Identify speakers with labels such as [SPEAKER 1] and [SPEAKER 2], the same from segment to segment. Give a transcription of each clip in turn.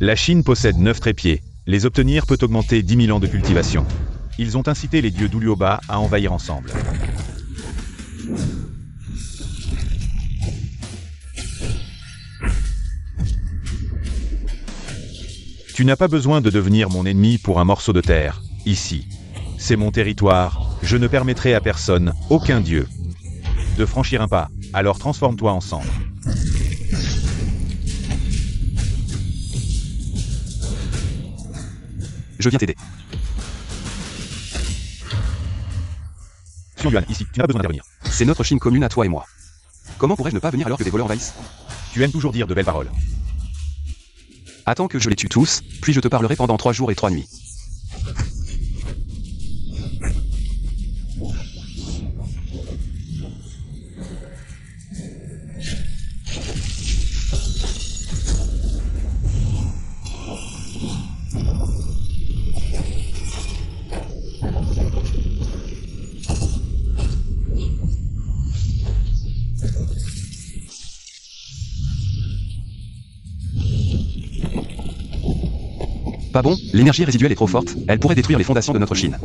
[SPEAKER 1] La Chine possède 9 trépieds. Les obtenir peut augmenter 10 000 ans de cultivation. Ils ont incité les dieux d'Uluoba à envahir ensemble. Tu n'as pas besoin de devenir mon ennemi pour un morceau de terre, ici. C'est mon territoire, je ne permettrai à personne, aucun dieu, de franchir un pas, alors transforme-toi en cendre.
[SPEAKER 2] Je viens t'aider.
[SPEAKER 1] Xiong Yuan, ici, tu n'as pas besoin d'intervenir.
[SPEAKER 2] C'est notre Chine commune à toi et moi. Comment pourrais-je ne pas venir alors que des voleurs envahissent?
[SPEAKER 1] Tu aimes toujours dire de belles paroles.
[SPEAKER 2] Attends que je les tue tous, puis je te parlerai pendant 3 jours et 3 nuits. Pas bon, l'énergie résiduelle est trop forte, elle pourrait détruire les fondations de notre Chine.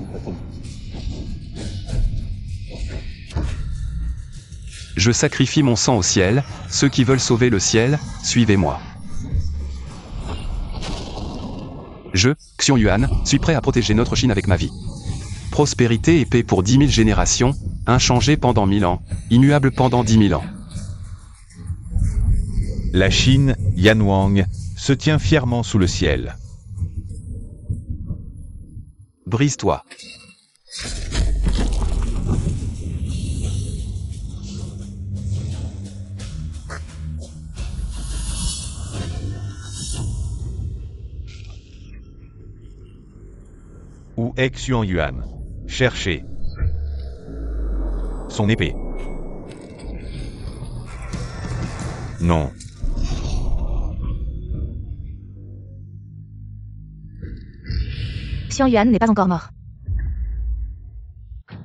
[SPEAKER 2] Je sacrifie mon sang au ciel, ceux qui veulent sauver le ciel, suivez-moi. Je, Xiong Yuan, suis prêt à protéger notre Chine avec ma vie. Prospérité et paix pour 10 000 générations, inchangé pendant 1000 ans, immuable pendant 10 000 ans.
[SPEAKER 1] La Chine, Yan Wang, se tient fièrement sous le ciel.
[SPEAKER 2] Brise-toi.
[SPEAKER 1] Où est Xiong Yuan? Cherchez. Son épée. Non.
[SPEAKER 3] Xiong Yuan n'est pas encore mort.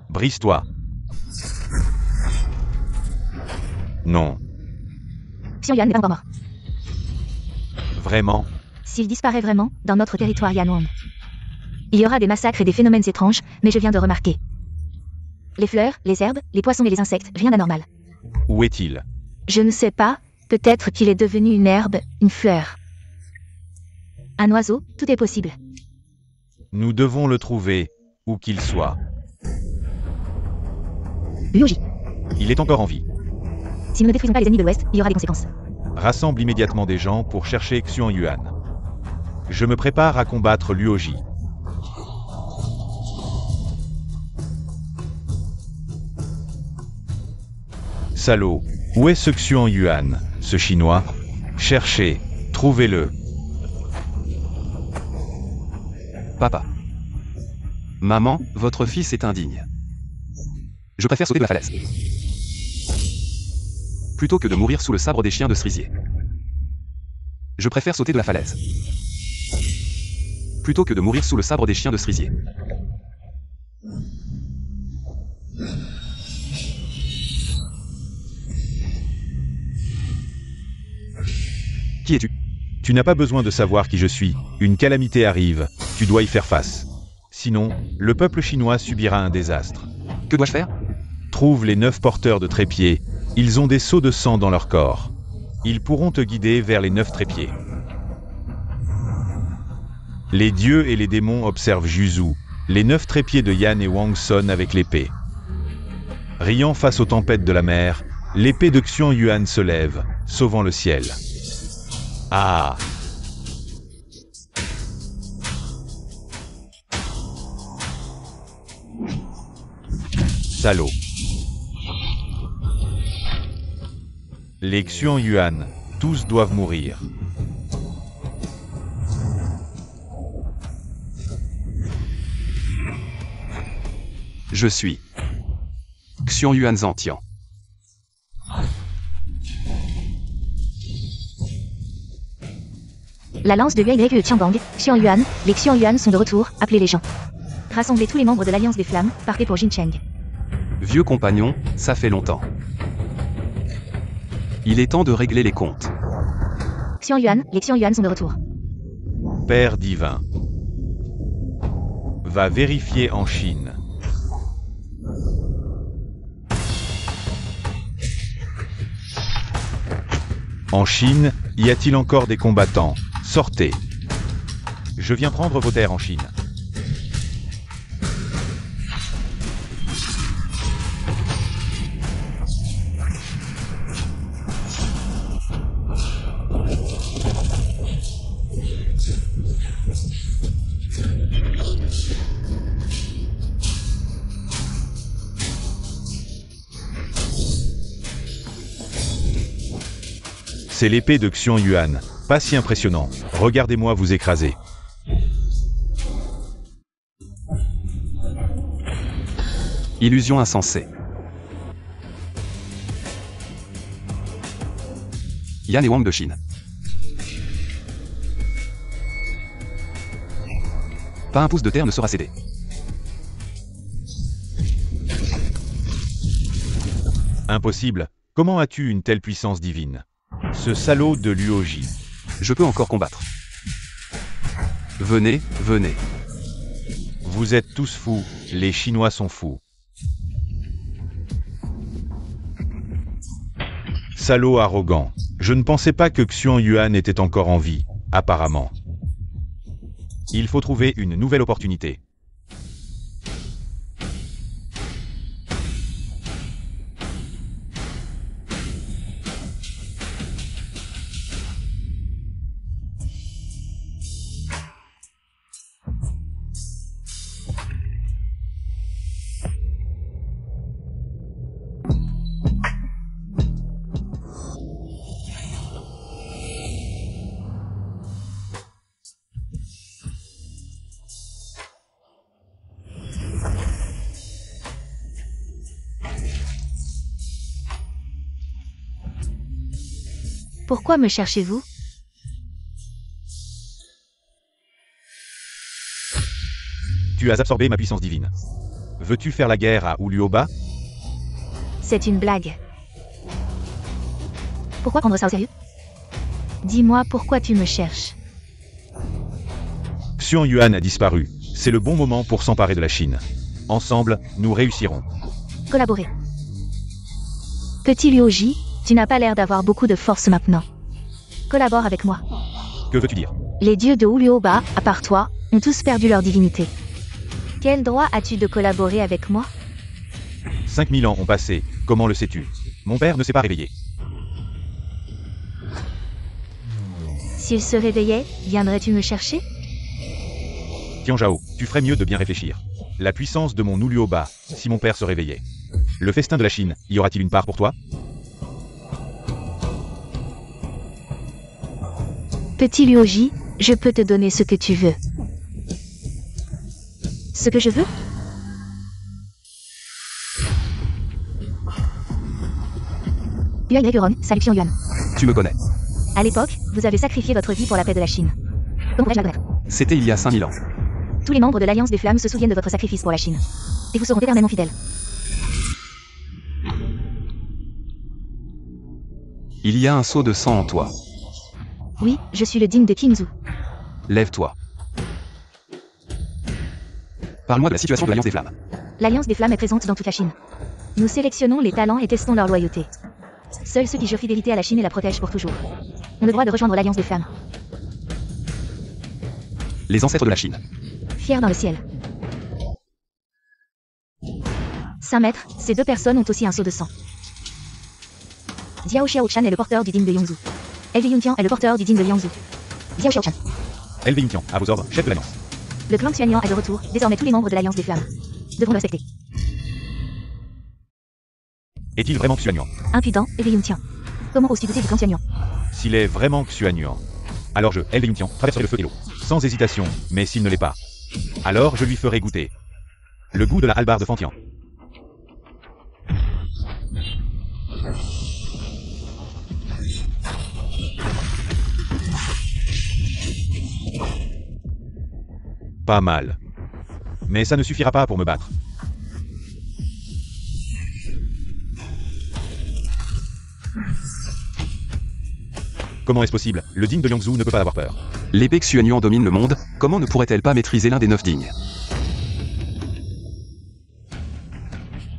[SPEAKER 1] Brise-toi. Non.
[SPEAKER 3] Xiong Yuan n'est pas encore mort.
[SPEAKER 1] Vraiment?
[SPEAKER 3] S'il disparaît vraiment, dans notre territoire Yanwang, il y aura des massacres et des phénomènes étranges, mais je viens de remarquer. Les fleurs, les herbes, les poissons et les insectes, rien d'anormal.
[SPEAKER 1] Où est-il?
[SPEAKER 3] Je ne sais pas, peut-être qu'il est devenu une herbe, une fleur. Un oiseau, tout est possible.
[SPEAKER 1] Nous devons le trouver, où qu'il soit.
[SPEAKER 3] Luoji.
[SPEAKER 1] Il est encore en vie.
[SPEAKER 3] Si nous ne détruisons pas les ennemis de l'Ouest, il y aura des conséquences.
[SPEAKER 1] Rassemble immédiatement des gens pour chercher Xiong Yuan. Je me prépare à combattre Luoji. Salaud, où est ce Xiong Yuan, ce chinois? Cherchez, trouvez-le.
[SPEAKER 2] Papa. Maman, votre fils est indigne. Je préfère sauter de la falaise. Plutôt que de mourir sous le sabre des chiens de cerisier. Je préfère sauter de la falaise. Plutôt que de mourir sous le sabre des chiens de cerisier. Qui es-tu?
[SPEAKER 1] Tu n'as pas besoin de savoir qui je suis. Une calamité arrive, tu dois y faire face. Sinon, le peuple chinois subira un désastre.
[SPEAKER 2] Que dois-je faire?
[SPEAKER 1] Trouve les 9 porteurs de trépieds. Ils ont des seaux de sang dans leur corps. Ils pourront te guider vers les 9 trépieds. Les dieux et les démons observent Juzu. Les 9 trépieds de Yan et Wang sonnent avec l'épée. Riant face aux tempêtes de la mer, l'épée de Xiong Yuan se lève, sauvant le ciel. Ah! Salaud. Les Xiong Yuan, tous doivent mourir.
[SPEAKER 2] Je suis Xiong Yuan Zantian.
[SPEAKER 3] La lance de Yuan de Tianbang, Xiong Yuan, les Xiong Yuan sont de retour, appelez les gens. Rassemblez tous les membres de l'Alliance des Flammes, partez pour Jincheng.
[SPEAKER 2] Vieux compagnon, ça fait longtemps. Il est temps de régler les comptes.
[SPEAKER 3] Xiong Yuan, les Xiong Yuan sont de retour.
[SPEAKER 1] Père divin. Va vérifier en Chine. En Chine, y a-t-il encore des combattants? Sortez. Je viens prendre vos terres en Chine. C'est l'épée de Xiong Yuan. Pas si impressionnant. Regardez-moi vous écraser.
[SPEAKER 2] Illusion insensée. Yan et Wang de Chine. Pas un pouce de terre ne sera cédé.
[SPEAKER 1] Impossible. Comment as-tu une telle puissance divine? Ce salaud de Luoji.
[SPEAKER 2] Je peux encore combattre. Venez, venez.
[SPEAKER 1] Vous êtes tous fous, les Chinois sont fous. Salaud arrogant. Je ne pensais pas que Xiong Yuan était encore en vie, apparemment. Il faut trouver une nouvelle opportunité.
[SPEAKER 3] Pourquoi me cherchez-vous?
[SPEAKER 1] Tu as absorbé ma puissance divine. Veux-tu faire la guerre à Uluoba?
[SPEAKER 3] C'est une blague. Pourquoi prendre ça au sérieux? Dis-moi pourquoi tu me cherches.
[SPEAKER 1] Xiong Yuan a disparu. C'est le bon moment pour s'emparer de la Chine. Ensemble, nous réussirons.
[SPEAKER 3] Collaborer. Petit Luoji, tu n'as pas l'air d'avoir beaucoup de force maintenant. Collabore avec moi.
[SPEAKER 1] Que veux-tu dire?
[SPEAKER 3] Les dieux de Uluoba, à part toi, ont tous perdu leur divinité. Quel droit as-tu de collaborer avec moi?
[SPEAKER 1] 5000 ans ont passé, comment le sais-tu? Mon père ne s'est pas réveillé.
[SPEAKER 3] S'il se réveillait, viendrais-tu me chercher?
[SPEAKER 1] Tianzhao, tu ferais mieux de bien réfléchir. La puissance de mon Uluoba, si mon père se réveillait. Le festin de la Chine, y aura-t-il une part pour toi?
[SPEAKER 3] Petit Luoji, je peux te donner ce que tu veux. Ce que je veux? Yuan Yuan, salut Xiong Yuan.
[SPEAKER 2] Tu me connais.
[SPEAKER 3] À l'époque, vous avez sacrifié votre vie pour la paix de la Chine. Comment pourrais-je la connaître?
[SPEAKER 2] C'était il y a 5000 ans.
[SPEAKER 3] Tous les membres de l'Alliance des Flammes se souviennent de votre sacrifice pour la Chine. Et vous seront éternellement fidèles.
[SPEAKER 2] Il y a un seau de sang en toi.
[SPEAKER 3] Oui, je suis le digne de Qingzhou.
[SPEAKER 2] Lève-toi. Parle-moi de la situation de l'Alliance des Flammes.
[SPEAKER 3] L'Alliance des Flammes est présente dans toute la Chine. Nous sélectionnons les talents et testons leur loyauté. Seuls ceux qui jurent fidélité à la Chine et la protègent pour toujours ont le droit de rejoindre l'Alliance des Flammes.
[SPEAKER 2] Les ancêtres de la Chine.
[SPEAKER 3] Fiers dans le ciel. 5 mètres, ces deux personnes ont aussi un seau de sang. Diao Xiaochan est le porteur du digne de Yongzhou. Elvi Yuntian est le porteur du digne de Yangzhou. Diao Xiaochan.
[SPEAKER 1] Elvi Yuntian, à vos ordres, chef de l'Alliance.
[SPEAKER 3] Le clan Xuanyuan est de retour, désormais tous les membres de l'Alliance des Flammes devront le respecter.
[SPEAKER 1] Est-il vraiment Xuanyuan?
[SPEAKER 3] Impudent, Elvi Yuntian. Comment oses-tu douter du clan Xuanyuan?
[SPEAKER 1] S'il est vraiment Xuanyuan, alors je, Elvi Yuntian, traverserai le feu et l'eau. Sans hésitation, mais s'il ne l'est pas, alors je lui ferai goûter le goût de la hallebarde Fantian. Pas mal. Mais ça ne suffira pas pour me battre. Comment est-ce possible? Le digne de Liangzhu ne peut pas avoir peur.
[SPEAKER 2] L'épée Xuanyuan domine le monde, comment ne pourrait-elle pas maîtriser l'un des 9 dignes?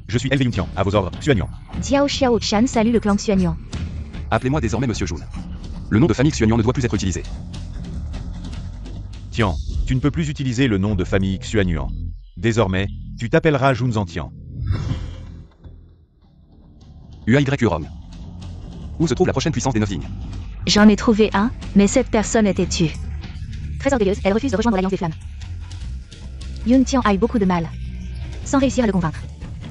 [SPEAKER 1] Je suis Elvei Yuntian, à vos ordres, Xuanyuan.
[SPEAKER 3] Diao Xiao Chan salue le clan Xuanyuan.
[SPEAKER 2] Appelez-moi désormais Monsieur Jun. Le nom de famille Xuanyuan ne doit plus être utilisé.
[SPEAKER 1] Tian, tu ne peux plus utiliser le nom de famille Xuanyuan. Désormais, tu t'appelleras Junzan Tian.
[SPEAKER 2] UAY-Urong. Où se trouve la prochaine puissance des 9 dignes?
[SPEAKER 3] J'en ai trouvé un, mais cette personne était tue. Très orgueilleuse, elle refuse de rejoindre l'Alliance des Flammes. Yun Tian a eu beaucoup de mal, sans réussir à le convaincre.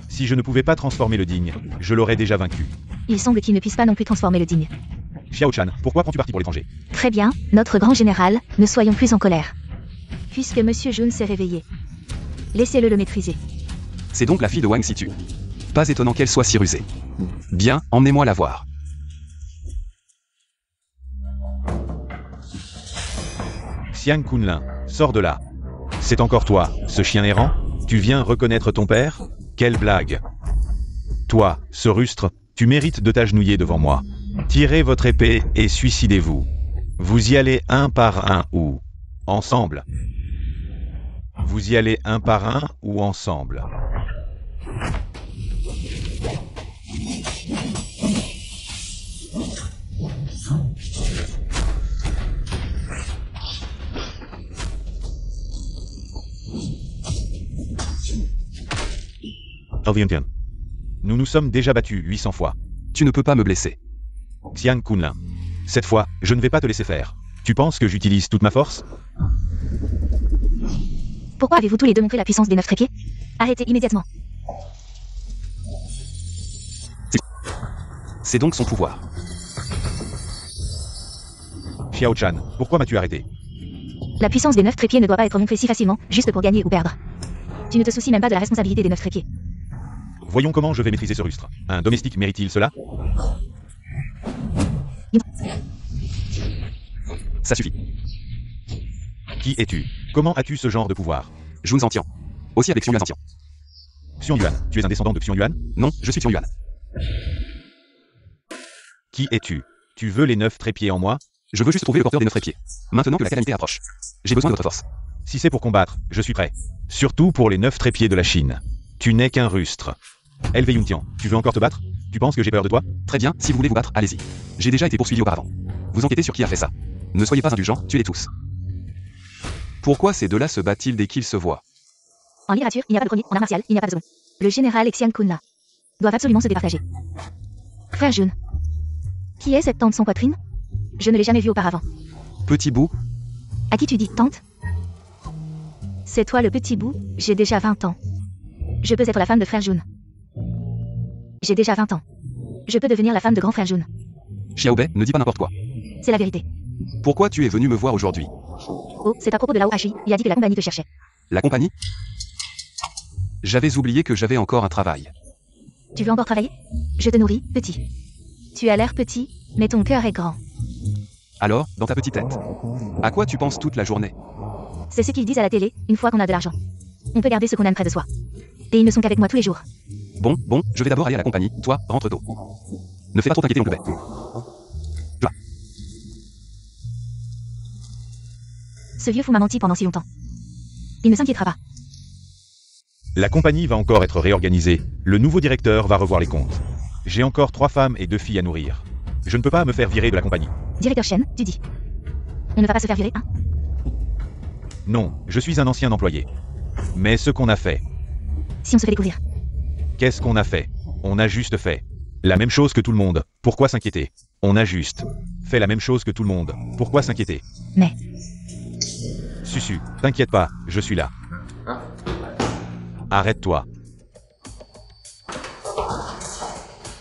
[SPEAKER 1] Si je ne pouvais pas transformer le digne, je l'aurais déjà vaincu.
[SPEAKER 3] Il semble qu'il ne puisse pas non plus transformer le digne.
[SPEAKER 1] Xiao Chan, pourquoi prends-tu parti pour l'étranger?
[SPEAKER 3] Très bien, notre grand général, ne soyons plus en colère. Puisque Monsieur Jun s'est réveillé. Laissez-le le maîtriser.
[SPEAKER 2] C'est donc la fille de Wang Situ. Pas étonnant qu'elle soit si rusée. Bien, emmenez-moi la voir.
[SPEAKER 1] Xiang Kunlin, sors de là. C'est encore toi, ce chien errant? Tu viens reconnaître ton père? Quelle blague! Toi, ce rustre, tu mérites de t'agenouiller devant moi. Tirez votre épée et suicidez-vous. Vous y allez un par un ou ensemble. Vous y allez un par un ou ensemble. Nous nous sommes déjà battus 800 fois.
[SPEAKER 2] Tu ne peux pas me blesser.
[SPEAKER 1] Xiang Kunlin. Cette fois, je ne vais pas te laisser faire. Tu penses que j'utilise toute ma force?
[SPEAKER 3] Pourquoi avez-vous tous les deux montré la puissance des 9 trépieds? Arrêtez immédiatement.
[SPEAKER 2] C'est donc son pouvoir.
[SPEAKER 1] Xiao Chan, pourquoi m'as-tu arrêté?
[SPEAKER 3] La puissance des 9 trépieds ne doit pas être montrée si facilement, juste pour gagner ou perdre. Tu ne te soucies même pas de la responsabilité des 9 trépieds.
[SPEAKER 1] Voyons comment je vais maîtriser ce rustre. Un domestique mérite-t-il cela?
[SPEAKER 2] Ça suffit.
[SPEAKER 1] Qui es-tu? Comment as-tu ce genre de pouvoir?
[SPEAKER 2] Jun Zantian. Aussi avec Xiong Yuan Zantian.
[SPEAKER 1] Xiong Yuan, tu es un descendant de Xiong Yuan?
[SPEAKER 2] Non, je suis Xiong Yuan.
[SPEAKER 1] Qui es-tu? Tu veux les 9 trépieds en moi?
[SPEAKER 2] Je veux juste trouver le porteur des 9 trépieds. Maintenant que la calamité approche. J'ai besoin de votre force.
[SPEAKER 1] Si c'est pour combattre, je suis prêt. Surtout pour les 9 trépieds de la Chine. Tu n'es qu'un rustre. Elvei Yuntian, tu veux encore te battre? Tu penses que j'ai peur de toi?
[SPEAKER 2] Très bien, si vous voulez vous battre, allez-y. J'ai déjà été poursuivi auparavant. Vous enquêtez sur qui a fait ça. Ne soyez pas indulgents, tuez-les tous. Pourquoi ces deux-là se battent-ils dès qu'ils se voient?
[SPEAKER 3] En littérature, il n'y a pas de premier, en art martial, il n'y a pas de second. Le général et Xiang Kunlin doivent absolument se départager. Frère Jun. Qui est cette tante sans poitrine? Je ne l'ai jamais vue auparavant.
[SPEAKER 2] Petit bout.
[SPEAKER 3] À qui tu dis tante? C'est toi le petit bout, j'ai déjà 20 ans. Je peux être la femme de frère Jun. J'ai déjà 20 ans. Je peux devenir la femme de grand frère Jun.
[SPEAKER 2] Xiaobei, ne dis pas n'importe quoi.
[SPEAKER 3] C'est la vérité.
[SPEAKER 2] Pourquoi tu es venu me voir aujourd'hui?
[SPEAKER 3] Oh, c'est à propos de Lao Hashi, il a dit que la compagnie te cherchait.
[SPEAKER 2] La compagnie? J'avais oublié que j'avais encore un travail.
[SPEAKER 3] Tu veux encore travailler? Je te nourris, petit. Tu as l'air petit, mais ton cœur est grand.
[SPEAKER 2] Alors, dans ta petite tête, à quoi tu penses toute la journée?
[SPEAKER 3] C'est ce qu'ils disent à la télé, une fois qu'on a de l'argent. On peut garder ce qu'on aime près de soi. Et ils ne sont qu'avec moi tous les jours.
[SPEAKER 2] Bon, je vais d'abord aller à la compagnie, toi, rentre tôt. Ne fais pas trop t'inquiéter mon bébé.
[SPEAKER 3] Ce vieux fou m'a menti pendant si longtemps. Il ne s'inquiétera pas.
[SPEAKER 1] La compagnie va encore être réorganisée. Le nouveau directeur va revoir les comptes. J'ai encore 3 femmes et 2 filles à nourrir. Je ne peux pas me faire virer de la compagnie.
[SPEAKER 3] Directeur Shen, tu dis. On ne va pas se faire virer, hein?
[SPEAKER 1] Non, je suis un ancien employé. Mais ce qu'on a fait...
[SPEAKER 3] Si on se fait découvrir.
[SPEAKER 1] Qu'est-ce qu'on a fait? On a juste fait la même chose que tout le monde. Pourquoi s'inquiéter? On a juste fait la même chose que tout le monde. Pourquoi s'inquiéter?
[SPEAKER 3] Mais...
[SPEAKER 1] Susu, t'inquiète pas, je suis là. Arrête-toi.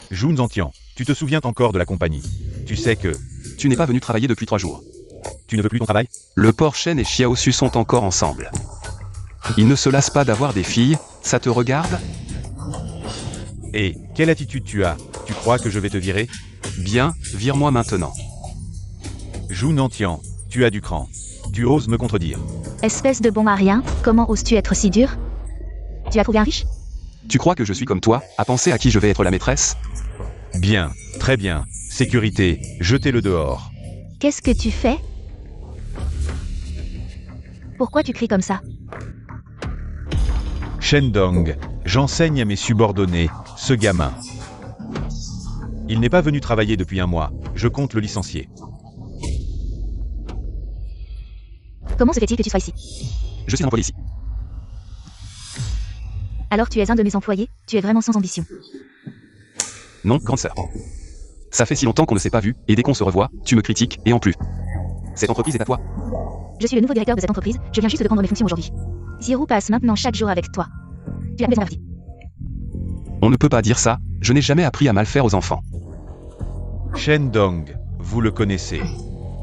[SPEAKER 1] Jun Zantian, tu te souviens encore de la compagnie. Tu sais que...
[SPEAKER 2] Tu n'es pas venu travailler depuis 3 jours.
[SPEAKER 1] Tu ne veux plus ton travail?
[SPEAKER 2] Le Port Shen et Xiao Su sont encore ensemble. Ils ne se lassent pas d'avoir des filles, ça te regarde?
[SPEAKER 1] Et quelle attitude tu as? Tu crois que je vais te virer?
[SPEAKER 2] Bien, vire-moi maintenant.
[SPEAKER 1] Jun Zantian, tu as du cran. Tu oses me contredire.
[SPEAKER 3] Espèce de bon à rien, comment oses-tu être si dur? Tu as trouvé un riche?
[SPEAKER 2] Tu crois que je suis comme toi, à penser à qui je vais être la maîtresse?
[SPEAKER 1] Bien, très bien. Sécurité, jetez-le dehors.
[SPEAKER 3] Qu'est-ce que tu fais? Pourquoi tu cries comme ça?
[SPEAKER 1] Shendong, j'enseigne à mes subordonnés, ce gamin. Il n'est pas venu travailler depuis un mois, je compte le licencier.
[SPEAKER 3] Comment se fait-il que tu sois ici?
[SPEAKER 2] Je suis employé ici.
[SPEAKER 3] Alors tu es un de mes employés, tu es vraiment sans ambition.
[SPEAKER 2] Non, grande sœur. Ça fait si longtemps qu'on ne s'est pas vu, et dès qu'on se revoit, tu me critiques, et en plus. Cette entreprise est à toi.
[SPEAKER 3] Je suis le nouveau directeur de cette entreprise, je viens juste de prendre mes fonctions aujourd'hui. Zirou passe maintenant chaque jour avec toi. Tu as besoin.
[SPEAKER 2] On ne peut pas dire ça, je n'ai jamais appris à mal faire aux enfants.
[SPEAKER 1] Shendong, vous le connaissez.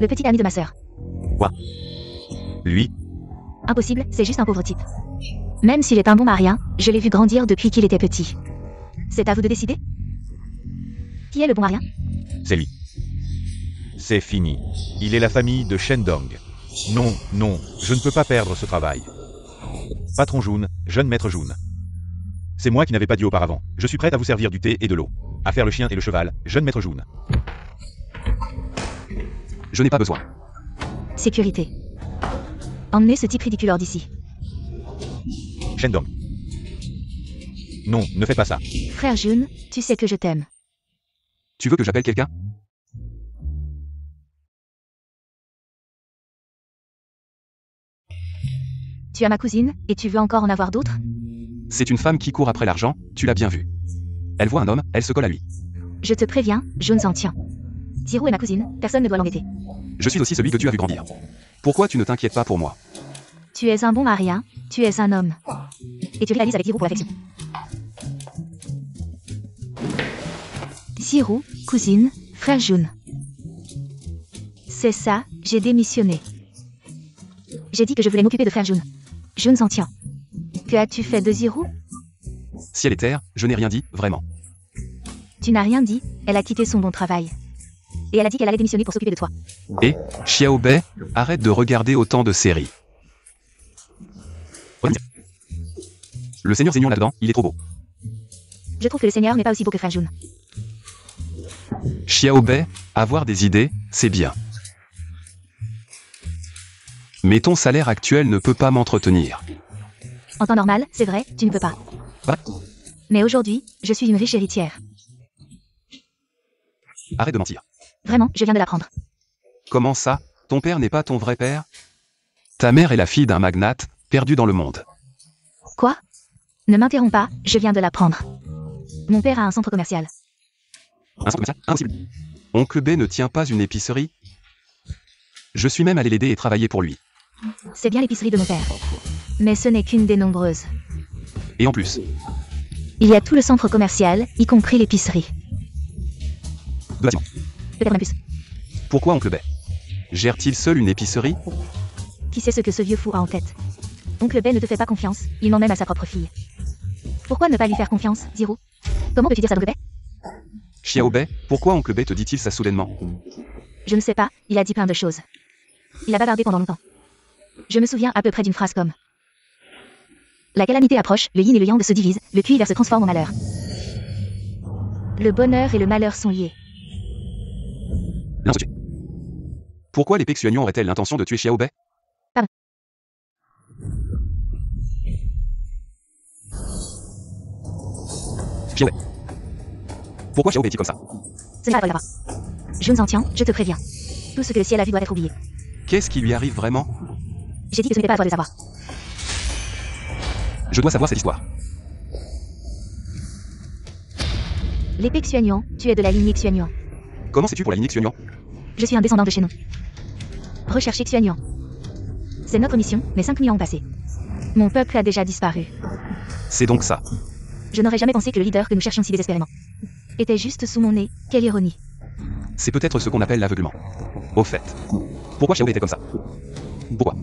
[SPEAKER 3] Le petit ami de ma sœur.
[SPEAKER 2] Quoi?
[SPEAKER 1] Lui?
[SPEAKER 3] Impossible, c'est juste un pauvre type. Même s'il est un bon marien, je l'ai vu grandir depuis qu'il était petit. C'est à vous de décider? Qui est le bon marien?
[SPEAKER 1] C'est lui. C'est fini. Il est la famille de Shendong. Non, non, je ne peux pas perdre ce travail. Patron Jun, jeune maître Jun. C'est moi qui n'avais pas dit auparavant. Je suis prête à vous servir du thé et de l'eau. À faire le chien et le cheval, jeune maître Jun.
[SPEAKER 2] Je n'ai pas besoin.
[SPEAKER 3] Sécurité. Emmenez ce type ridicule hors d'ici.
[SPEAKER 1] Shendong. Non, ne fais pas ça.
[SPEAKER 3] Frère Jun, tu sais que je t'aime.
[SPEAKER 2] Tu veux que j'appelle quelqu'un?
[SPEAKER 3] Tu as ma cousine, et tu veux encore en avoir d'autres?
[SPEAKER 2] C'est une femme qui court après l'argent, tu l'as bien vu. Elle voit un homme, elle se colle à lui.
[SPEAKER 3] Je te préviens, Jun s'en tient. Zirou est ma cousine, personne ne doit l'embêter.
[SPEAKER 2] Je suis aussi celui que tu as vu grandir. Pourquoi tu ne t'inquiètes pas pour moi?
[SPEAKER 3] Tu es un bon marien, tu es un homme. Et tu rivalises avec Zirou pour l'affection. Zirou, cousine, frère Jun. C'est ça, j'ai démissionné. J'ai dit que je voulais m'occuper de frère Jun. Jun s'en tient. Que as-tu fait de Zirou?
[SPEAKER 2] Ciel et terre, je n'ai rien dit, vraiment.
[SPEAKER 3] Tu n'as rien dit, elle a quitté son bon travail. Et elle a dit qu'elle allait démissionner pour s'occuper de toi.
[SPEAKER 2] Et, Xiaobei, arrête de regarder autant de séries. Le Seigneur Zénion là-dedans, il est trop beau.
[SPEAKER 3] Je trouve que le Seigneur n'est pas aussi beau que frère Jun.
[SPEAKER 2] Xiaobei, avoir des idées, c'est bien. Mais ton salaire actuel ne peut pas m'entretenir.
[SPEAKER 3] En temps normal, c'est vrai, tu ne peux pas.
[SPEAKER 2] Bah,
[SPEAKER 3] Mais aujourd'hui, je suis une riche héritière.
[SPEAKER 2] arrête de mentir.
[SPEAKER 3] Vraiment, je viens de l'apprendre.
[SPEAKER 2] Comment ça? Ton père n'est pas ton vrai père? Ta mère est la fille d'un magnate, perdu dans le monde.
[SPEAKER 3] Quoi? Ne m'interromps pas, je viens de l'apprendre. Mon père a un centre commercial.
[SPEAKER 2] Un centre commercial? Impossible. Oncle B ne tient pas une épicerie? Je suis même allé l'aider et travailler pour lui.
[SPEAKER 3] C'est bien l'épicerie de mon père. Mais ce n'est qu'une des nombreuses.
[SPEAKER 2] Et en plus,
[SPEAKER 3] Il y a tout le centre commercial, y compris l'épicerie.
[SPEAKER 2] de bâtiment.
[SPEAKER 3] Peut-être même plus.
[SPEAKER 2] Pourquoi Oncle B gère-t-il seul une épicerie?
[SPEAKER 3] Qui sait ce que ce vieux fou a en tête? Oncle Ben ne te fait pas confiance, il ment même à sa propre fille. Pourquoi ne pas lui faire confiance, Zirou? Comment peux-tu dire ça d'Oncle Ben?
[SPEAKER 2] Xiaobei, pourquoi Oncle B te dit-il ça soudainement?
[SPEAKER 3] Je ne sais pas, il a dit plein de choses. Il a bavardé pendant longtemps. Je me souviens à peu près d'une phrase comme: la calamité approche, le yin et le yang se divisent, le puits vert se transforme en malheur. Le bonheur et le malheur sont liés.
[SPEAKER 2] L'un se tue. Pourquoi les Pexuanions auraient-elles l'intention de tuer Xiaobei?
[SPEAKER 3] Pardon.
[SPEAKER 2] Xiaobei. Pourquoi Xiaobei est-il comme ça?
[SPEAKER 3] Ce n'est pas là-bas. Je ne s'en tiens, je te préviens. Tout ce que le ciel a vu doit être oublié.
[SPEAKER 2] Qu'est-ce qui lui arrive vraiment?
[SPEAKER 3] J'ai dit que ce n'était pas à toi de le savoir.
[SPEAKER 2] Je dois savoir cette histoire.
[SPEAKER 3] L'épée Xuanyuan, tu es de la lignée Xuanyuan.
[SPEAKER 2] Comment sais-tu pour la lignée Xuanyuan?
[SPEAKER 3] Je suis un descendant de Shenon. Rechercher Xuanyuan. C'est notre mission, mais 5000 ans ont passé. Mon peuple a déjà disparu.
[SPEAKER 2] C'est donc ça.
[SPEAKER 3] Je n'aurais jamais pensé que le leader que nous cherchions si désespérément était juste sous mon nez. Quelle ironie.
[SPEAKER 2] C'est peut-être ce qu'on appelle l'aveuglement. Au fait. Pourquoi Xiaobei était comme ça? Pourquoi?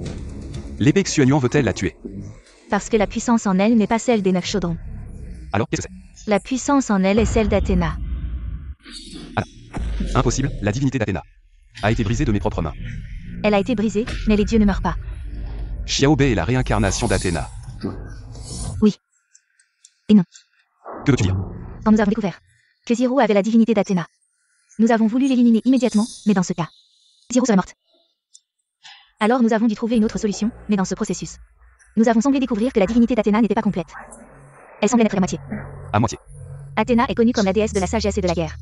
[SPEAKER 2] L'épée Xuanyuan veut-elle la tuer?
[SPEAKER 3] Parce que la puissance en elle n'est pas celle des 9 chaudrons.
[SPEAKER 2] Alors, qu'est-ce que c'est?
[SPEAKER 3] La puissance en elle est celle d'Athéna.
[SPEAKER 2] Impossible, la divinité d'Athéna a été brisée de mes propres mains.
[SPEAKER 3] Elle a été brisée, mais les dieux ne meurent pas.
[SPEAKER 2] Xiaobei est la réincarnation d'Athéna.
[SPEAKER 3] Oui. Et non.
[SPEAKER 2] Que veux-tu dire?
[SPEAKER 3] Quand nous avons découvert que Zirou avait la divinité d'Athéna, nous avons voulu l'éliminer immédiatement, mais dans ce cas, Zero serait morte. Alors nous avons dû trouver une autre solution, mais dans ce processus, nous avons semblé découvrir que la divinité d'Athéna n'était pas complète. Elle semblait n'être à moitié.
[SPEAKER 2] À moitié.
[SPEAKER 3] Athéna est connue comme la déesse de la sagesse et de la guerre.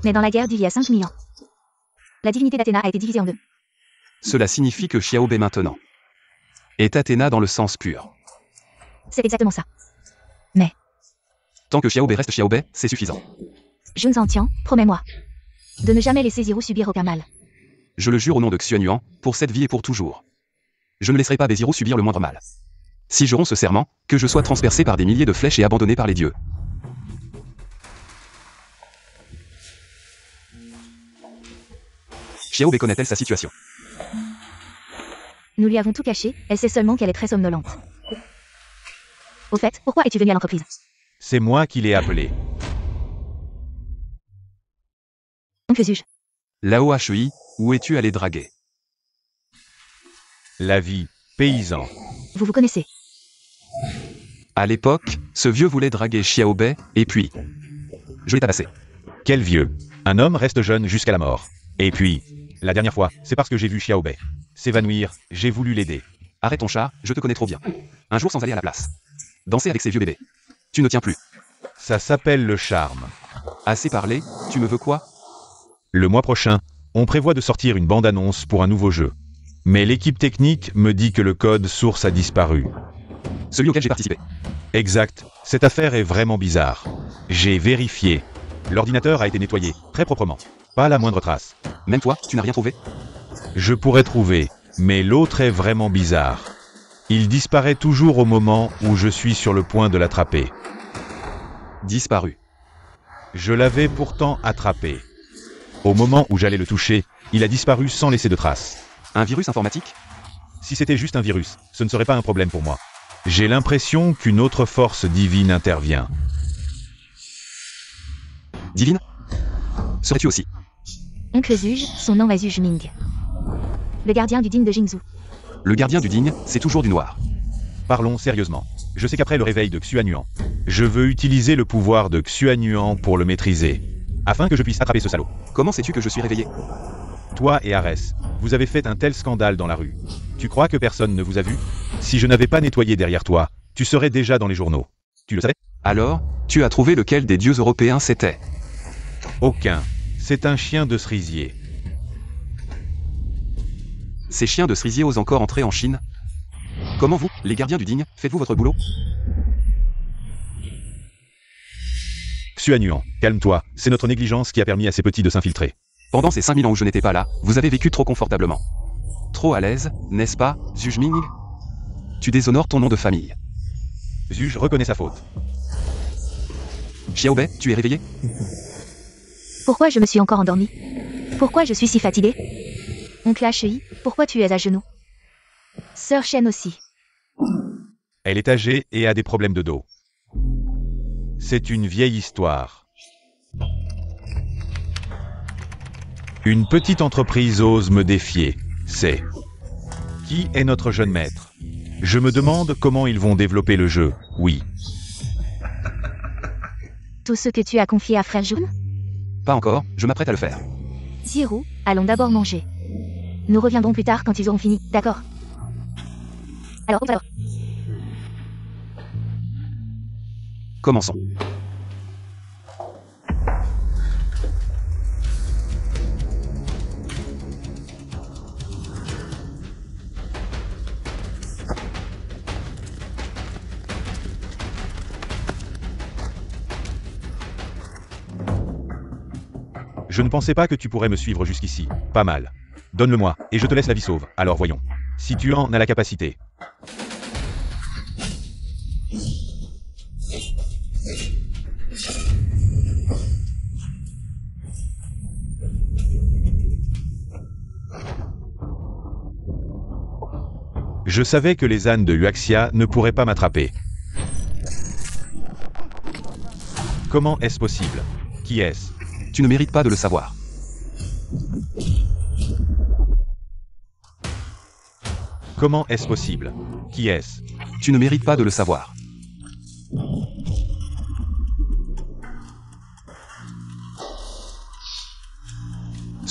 [SPEAKER 3] Mais dans la guerre d'il y a 5000 ans, la divinité d'Athéna a été divisée en deux.
[SPEAKER 2] Cela signifie que Xiaobei maintenant est Athéna dans le sens pur.
[SPEAKER 3] C'est exactement ça.
[SPEAKER 2] Tant que Xiaobei reste Xiaobei, c'est suffisant.
[SPEAKER 3] Junzantian, promets-moi de ne jamais laisser Zirou subir aucun mal.
[SPEAKER 2] Je le jure au nom de Xuan Yuan, pour cette vie et pour toujours. Je ne laisserai pas Bézirou subir le moindre mal. Si je romps ce serment, que je sois transpercé par des milliers de flèches et abandonné par les dieux. Xiaobei connaît-elle sa situation?
[SPEAKER 3] Nous lui avons tout caché, elle sait seulement qu'elle est très somnolente. Au fait, pourquoi es-tu venu à l'entreprise?
[SPEAKER 1] C'est moi qui l'ai appelé.
[SPEAKER 3] Que suis-je?
[SPEAKER 2] Lao Hui, où es-tu allé draguer?
[SPEAKER 1] La vie, paysan.
[SPEAKER 3] Vous vous connaissez?
[SPEAKER 2] À l'époque, ce vieux voulait draguer Xiaobei, et puis... je l'ai tabassé.
[SPEAKER 1] Quel vieux. Un homme reste jeune jusqu'à la mort. Et puis, la dernière fois, c'est parce que j'ai vu Xiaobei s'évanouir, j'ai voulu l'aider.
[SPEAKER 2] Arrête ton chat, je te connais trop bien. Un jour sans aller à la place. Danser avec ces vieux bébés. Tu ne tiens plus.
[SPEAKER 1] Ça s'appelle le charme.
[SPEAKER 2] Assez parlé, tu me veux quoi?
[SPEAKER 1] Le mois prochain, on prévoit de sortir une bande-annonce pour un nouveau jeu. Mais l'équipe technique me dit que le code source a disparu.
[SPEAKER 2] Celui auquel j'ai participé.
[SPEAKER 1] Exact, cette affaire est vraiment bizarre. J'ai vérifié. L'ordinateur a été nettoyé, très proprement. Pas la moindre trace.
[SPEAKER 2] Même toi, tu n'as rien trouvé?
[SPEAKER 1] Je pourrais trouver, mais l'autre est vraiment bizarre. Il disparaît toujours au moment où je suis sur le point de l'attraper.
[SPEAKER 2] Disparu.
[SPEAKER 1] Je l'avais pourtant attrapé. Au moment où j'allais le toucher, il a disparu sans laisser de traces.
[SPEAKER 2] Un virus informatique?
[SPEAKER 1] Si c'était juste un virus, ce ne serait pas un problème pour moi. J'ai l'impression qu'une autre force divine intervient.
[SPEAKER 2] Divine? Serais-tu aussi?
[SPEAKER 3] Oncle Zuge, son nom est Zuge Ming. Le gardien du digne de Jingzhou.
[SPEAKER 2] Le gardien du digne, c'est toujours du noir.
[SPEAKER 1] Parlons sérieusement. Je sais qu'après le réveil de Xuan Yuan, je veux utiliser le pouvoir de Xuan Yuan pour le maîtriser, afin que je puisse attraper ce salaud.
[SPEAKER 2] Comment sais-tu que je suis réveillé?
[SPEAKER 1] Toi et Arès, vous avez fait un tel scandale dans la rue. Tu crois que personne ne vous a vu? Si je n'avais pas nettoyé derrière toi, tu serais déjà dans les journaux. Tu le savais?
[SPEAKER 2] Alors, tu as trouvé lequel des dieux européens c'était?
[SPEAKER 1] Aucun. C'est un chien de cerisier.
[SPEAKER 2] Ces chiens de cerisier osent encore entrer en Chine? Comment vous, les gardiens du digne, faites-vous votre boulot?
[SPEAKER 1] Xuan Yuan, calme-toi, c'est notre négligence qui a permis à ces petits de s'infiltrer.
[SPEAKER 2] Pendant ces 5000 ans où je n'étais pas là, vous avez vécu trop confortablement. Trop à l'aise, n'est-ce pas, Zuge Ming? Tu déshonores ton nom de famille.
[SPEAKER 1] Zuge reconnaît sa faute.
[SPEAKER 2] Xiaobei, tu es réveillé?
[SPEAKER 3] Pourquoi je me suis encore endormi? Pourquoi je suis si fatigué? Oncle Hui, pourquoi tu es à genoux? Sœur Shen aussi.
[SPEAKER 1] Elle est âgée et a des problèmes de dos. C'est une vieille histoire. Une petite entreprise ose me défier. C'est... Qui est notre jeune maître? Je me demande comment ils vont développer le jeu, oui.
[SPEAKER 3] Tout ce que tu as confié à Frère Jun?
[SPEAKER 2] Pas encore, je m'apprête à le faire.
[SPEAKER 3] Zirou, allons d'abord manger. Nous reviendrons plus tard quand ils auront fini, d'accord? Alors.
[SPEAKER 2] Commençons.
[SPEAKER 1] Je ne pensais pas que tu pourrais me suivre jusqu'ici. Pas mal. Donne-le-moi, et je te laisse la vie sauve. Alors voyons. Si tu en as la capacité. Je savais que les ânes de Huaxia ne pourraient pas m'attraper. Comment est-ce possible? Qui est-ce?
[SPEAKER 2] Tu ne mérites pas de le savoir.
[SPEAKER 1] Comment est-ce possible? Qui est-ce?
[SPEAKER 2] Tu ne mérites pas de le savoir.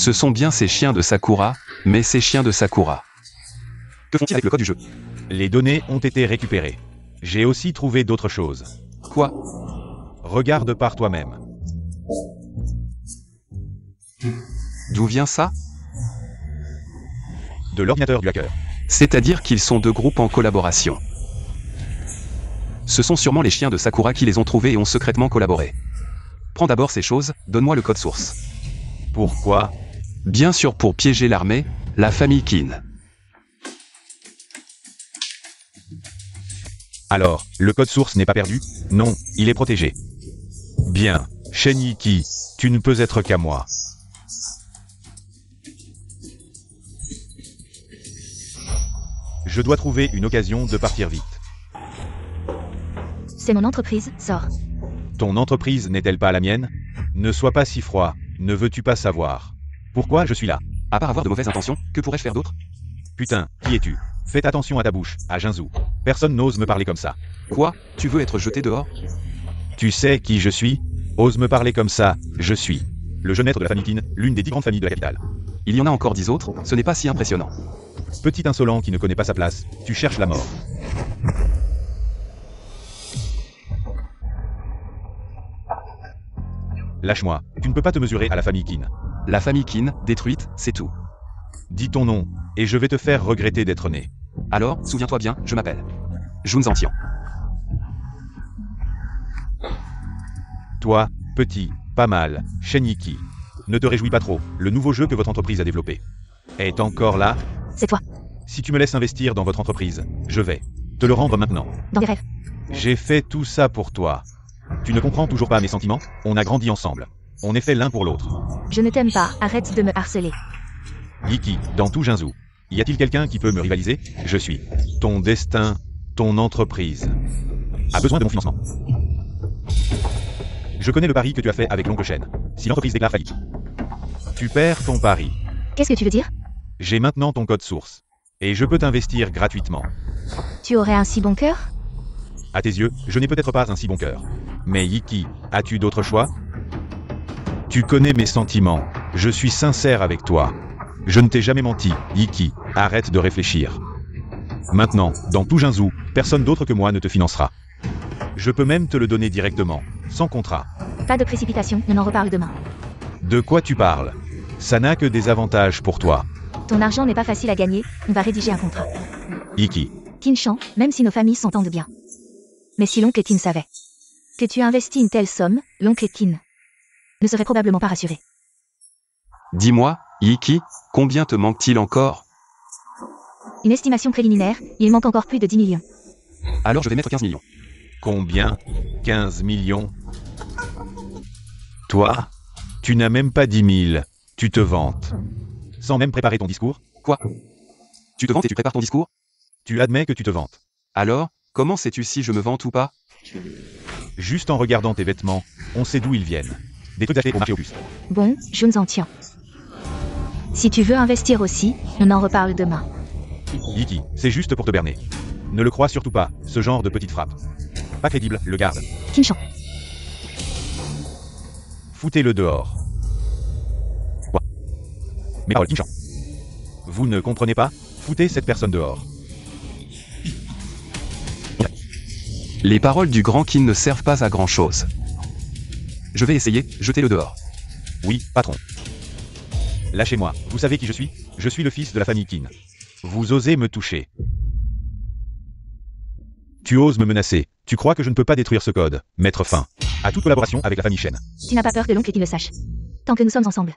[SPEAKER 2] Ce sont bien ces chiens de Sakura, mais ces chiens de Sakura. Que font-ils avec le code du jeu?
[SPEAKER 1] Les données ont été récupérées. J'ai aussi trouvé d'autres choses.
[SPEAKER 2] Quoi?
[SPEAKER 1] Regarde par toi-même.
[SPEAKER 2] D'où vient ça?
[SPEAKER 1] De l'ordinateur du hacker.
[SPEAKER 2] C'est-à-dire qu'ils sont deux groupes en collaboration. Ce sont sûrement les chiens de Sakura qui les ont trouvés et ont secrètement collaboré. Prends d'abord ces choses, donne-moi le code source.
[SPEAKER 1] Pourquoi?
[SPEAKER 2] Bien sûr pour piéger l'armée, la famille Kin.
[SPEAKER 1] Alors, le code source n'est pas perdu? Non, il est protégé. Bien, Shen Yiki, tu ne peux être qu'à moi. Je dois trouver une occasion de partir vite.
[SPEAKER 3] C'est mon entreprise, sors.
[SPEAKER 1] Ton entreprise n'est-elle pas la mienne? Ne sois pas si froid, ne veux-tu pas savoir? Pourquoi je suis là?
[SPEAKER 2] À part avoir de mauvaises intentions, que pourrais-je faire d'autre?
[SPEAKER 1] Putain, qui es-tu? Fais attention à ta bouche, à Jinzou. Personne n'ose me parler comme ça.
[SPEAKER 2] Quoi? Tu veux être jeté dehors?
[SPEAKER 1] Tu sais qui je suis? Ose me parler comme ça, je suis le jeune maître de la famille Kin, l'une des 10 grandes familles de la capitale.
[SPEAKER 2] Il y en a encore 10 autres, ce n'est pas si impressionnant.
[SPEAKER 1] Petit insolent qui ne connaît pas sa place, tu cherches la mort. Lâche-moi, tu ne peux pas te mesurer à la famille Kin.
[SPEAKER 2] La famille Kin, détruite, c'est tout.
[SPEAKER 1] Dis ton nom, et je vais te faire regretter d'être né.
[SPEAKER 2] Alors, souviens-toi bien, je m'appelle Jun Zantian.
[SPEAKER 1] Toi, petit, pas mal, Shen Yiki. Ne te réjouis pas trop, le nouveau jeu que votre entreprise a développé est encore là.
[SPEAKER 3] C'est toi.
[SPEAKER 1] Si tu me laisses investir dans votre entreprise, je vais te le rendre maintenant.
[SPEAKER 3] Dans des rêves.
[SPEAKER 1] J'ai fait tout ça pour toi. Tu ne comprends toujours pas mes sentiments? On a grandi ensemble. On est fait l'un pour l'autre.
[SPEAKER 3] Je ne t'aime pas, arrête de me harceler.
[SPEAKER 1] Yiki, dans tout Jinzou, y a-t-il quelqu'un qui peut me rivaliser? Je suis ton destin, ton entreprise a besoin de mon financement. Je connais le pari que tu as fait avec l'oncle Shen. Si l'entreprise déclare faillite, tu perds ton pari.
[SPEAKER 3] Qu'est-ce que tu veux dire?
[SPEAKER 1] J'ai maintenant ton code source. Et je peux t'investir gratuitement.
[SPEAKER 3] Tu aurais un si bon cœur?
[SPEAKER 1] À tes yeux, je n'ai peut-être pas un si bon cœur. Mais Yiki, as-tu d'autres choix? Tu connais mes sentiments. Je suis sincère avec toi. Je ne t'ai jamais menti, Yiki. Arrête de réfléchir. Maintenant, dans tout Jinzou, personne d'autre que moi ne te financera. Je peux même te le donner directement, sans contrat.
[SPEAKER 3] Pas de précipitation, on en reparle demain.
[SPEAKER 1] De quoi tu parles? Ça n'a que des avantages pour toi.
[SPEAKER 3] Ton argent n'est pas facile à gagner, on va rédiger un contrat.
[SPEAKER 1] Yiki.
[SPEAKER 3] Kinshan, même si nos familles s'entendent bien. Mais si l'oncle Kin savait que tu as investi une telle somme, l'oncle Kin ne serait probablement pas rassuré.
[SPEAKER 2] Dis-moi, Yiki, combien te manque-t-il encore?
[SPEAKER 3] Une estimation préliminaire, il manque encore plus de 10 millions.
[SPEAKER 2] Alors je vais mettre 15 millions.
[SPEAKER 1] Combien? 15 millions? Toi? Tu n'as même pas 10 000. Tu te vantes. Sans même préparer ton discours?
[SPEAKER 2] Quoi? Tu te vantes et tu prépares ton discours?
[SPEAKER 1] Tu admets que tu te vantes.
[SPEAKER 2] Alors, comment sais-tu si je me vante ou pas?
[SPEAKER 1] Juste en regardant tes vêtements, on sait d'où ils viennent. Des trucs achetés au marché aux puces.
[SPEAKER 3] Bon, je nous en tiens. Si tu veux investir aussi, on en reparle demain.
[SPEAKER 1] Yiki, c'est juste pour te berner. Ne le crois surtout pas, ce genre de petite frappe. Pas crédible, le garde.
[SPEAKER 3] Kinshan.
[SPEAKER 1] Foutez-le dehors. Quoi? Mais paroles, Kinshan. Vous ne comprenez pas? Foutez cette personne dehors.
[SPEAKER 2] Les paroles du grand Kin ne servent pas à grand-chose. Je vais essayer, jetez-le dehors.
[SPEAKER 1] Oui, patron. Lâchez-moi, vous savez qui je suis? Je suis le fils de la famille Kin. Vous osez me toucher. Tu oses me menacer. Tu crois que je ne peux pas détruire ce code, mettre fin à toute collaboration avec la famille Shen.
[SPEAKER 3] Tu n'as pas peur que l'oncle Kin le sache. Tant que nous sommes ensemble.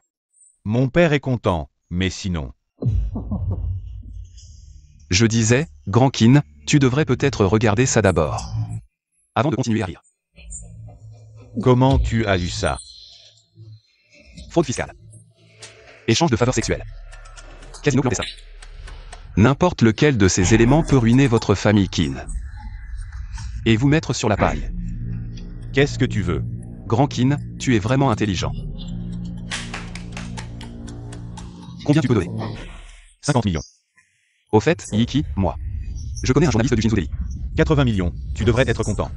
[SPEAKER 1] Mon père est content, mais sinon...
[SPEAKER 2] Je disais, grand Kin, tu devrais peut-être regarder ça d'abord. Avant de continuer à rire.
[SPEAKER 1] Comment tu as eu ça?
[SPEAKER 2] Fraude fiscale. Échange de faveurs sexuelles. Casino Clandestin. N'importe lequel de ces éléments peut ruiner votre famille Kin. Et vous mettre sur la paille.
[SPEAKER 1] Qu'est-ce que tu veux?
[SPEAKER 2] Grand Kin, tu es vraiment intelligent. Combien tu peux donner?
[SPEAKER 1] 50 millions.
[SPEAKER 2] Au fait, Yiki, moi. Je connais un journaliste du Jinzou Daily.
[SPEAKER 1] 80 millions, tu devrais être content.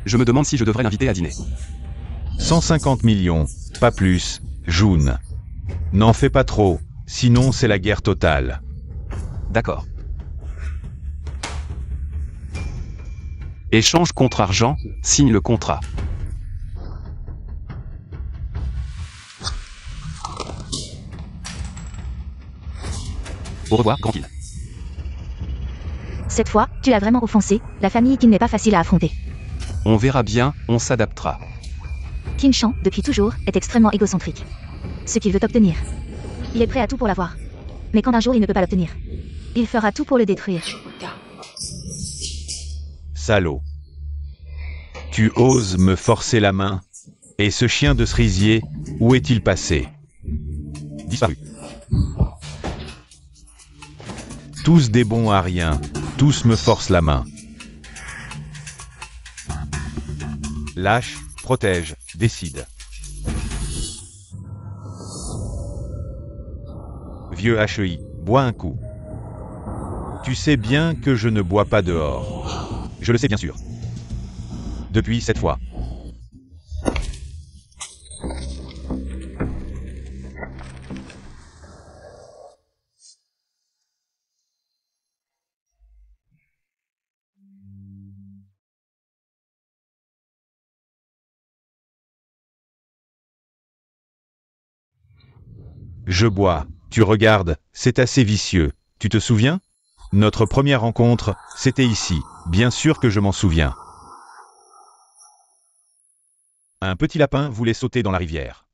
[SPEAKER 2] Je me demande si je devrais l'inviter à dîner.
[SPEAKER 1] 150 millions, pas plus, Jun. N'en fais pas trop, sinon c'est la guerre totale.
[SPEAKER 2] D'accord. Échange contre argent, signe le contrat. Au revoir, Grand Qin.
[SPEAKER 3] Cette fois, tu l'as vraiment offensé, la famille Qin n'est pas facile à affronter.
[SPEAKER 2] On verra bien, on s'adaptera.
[SPEAKER 3] Qin Shan, depuis toujours, est extrêmement égocentrique. Ce qu'il veut obtenir. Il est prêt à tout pour l'avoir. Mais quand un jour il ne peut pas l'obtenir, il fera tout pour le détruire.
[SPEAKER 1] Salaud. Tu oses me forcer la main? Et ce chien de cerisier, où est-il passé?
[SPEAKER 2] Disparu.
[SPEAKER 1] Tous des bons à rien, tous me forcent la main. Lâche, protège, décide. Vieux HEI, bois un coup. Tu sais bien que je ne bois pas dehors.
[SPEAKER 2] Je le sais bien sûr. Depuis cette fois.
[SPEAKER 1] Je bois, tu regardes, c'est assez vicieux, tu te souviens? Notre première rencontre, c'était ici, bien sûr que je m'en souviens. Un petit lapin voulait sauter dans la rivière.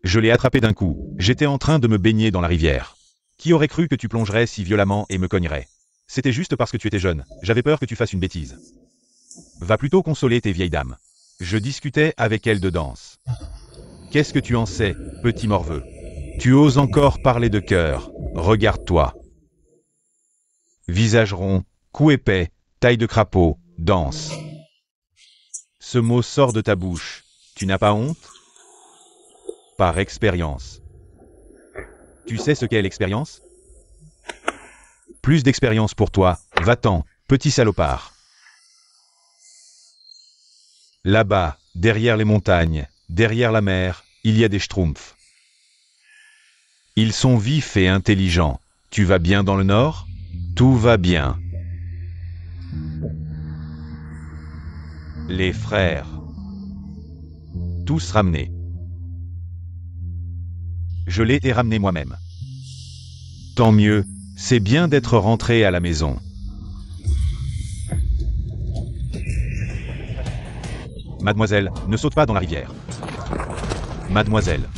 [SPEAKER 1] Je l'ai attrapé d'un coup, j'étais en train de me baigner dans la rivière. Qui aurait cru que tu plongerais si violemment et me cognerais? C'était juste parce que tu étais jeune, j'avais peur que tu fasses une bêtise. Va plutôt consoler tes vieilles dames. Je discutais avec elles de danse. Qu'est-ce que tu en sais, petit morveux? Tu oses encore parler de cœur, regarde-toi. Visage rond, cou épais, taille de crapaud, danse. Ce mot sort de ta bouche, tu n'as pas honte? Par expérience. Tu sais ce qu'est l'expérience? Plus d'expérience pour toi, va-t'en, petit salopard. Là-bas, derrière les montagnes, derrière la mer, il y a des schtroumpfs. Ils sont vifs et intelligents. Tu vas bien dans le nord? Tout va bien. Les frères. Tous ramenés. Je l'ai été ramené moi-même. Tant mieux, c'est bien d'être rentré à la maison. Mademoiselle, ne saute pas dans la rivière. Mademoiselle.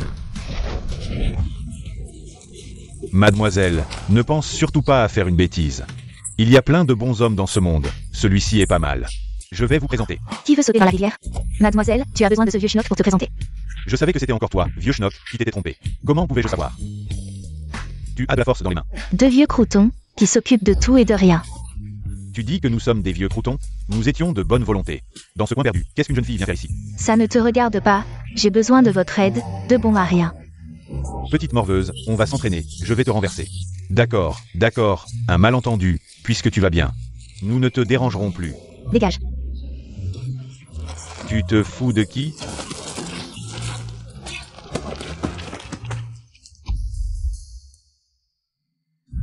[SPEAKER 1] Mademoiselle, ne pense surtout pas à faire une bêtise. Il y a plein de bons hommes dans ce monde, celui-ci est pas mal. Je vais vous présenter.
[SPEAKER 3] Qui veut sauter dans la rivière? Mademoiselle, tu as besoin de ce vieux schnock pour te présenter.
[SPEAKER 1] Je savais que c'était encore toi, vieux schnock, qui t'étais trompé. Comment pouvais-je savoir? Tu as de la force dans les mains.
[SPEAKER 3] Deux vieux croutons, qui s'occupent de tout et de rien.
[SPEAKER 1] Tu dis que nous sommes des vieux croutons? Nous étions de bonne volonté. Dans ce coin perdu, qu'est-ce qu'une jeune fille vient faire ici?
[SPEAKER 3] Ça ne te regarde pas, j'ai besoin de votre aide, de bon à rien.
[SPEAKER 1] Petite morveuse, on va s'entraîner, je vais te renverser. D'accord, d'accord, un malentendu, puisque tu vas bien. Nous ne te dérangerons plus.
[SPEAKER 3] Dégage.
[SPEAKER 1] Tu te fous de qui?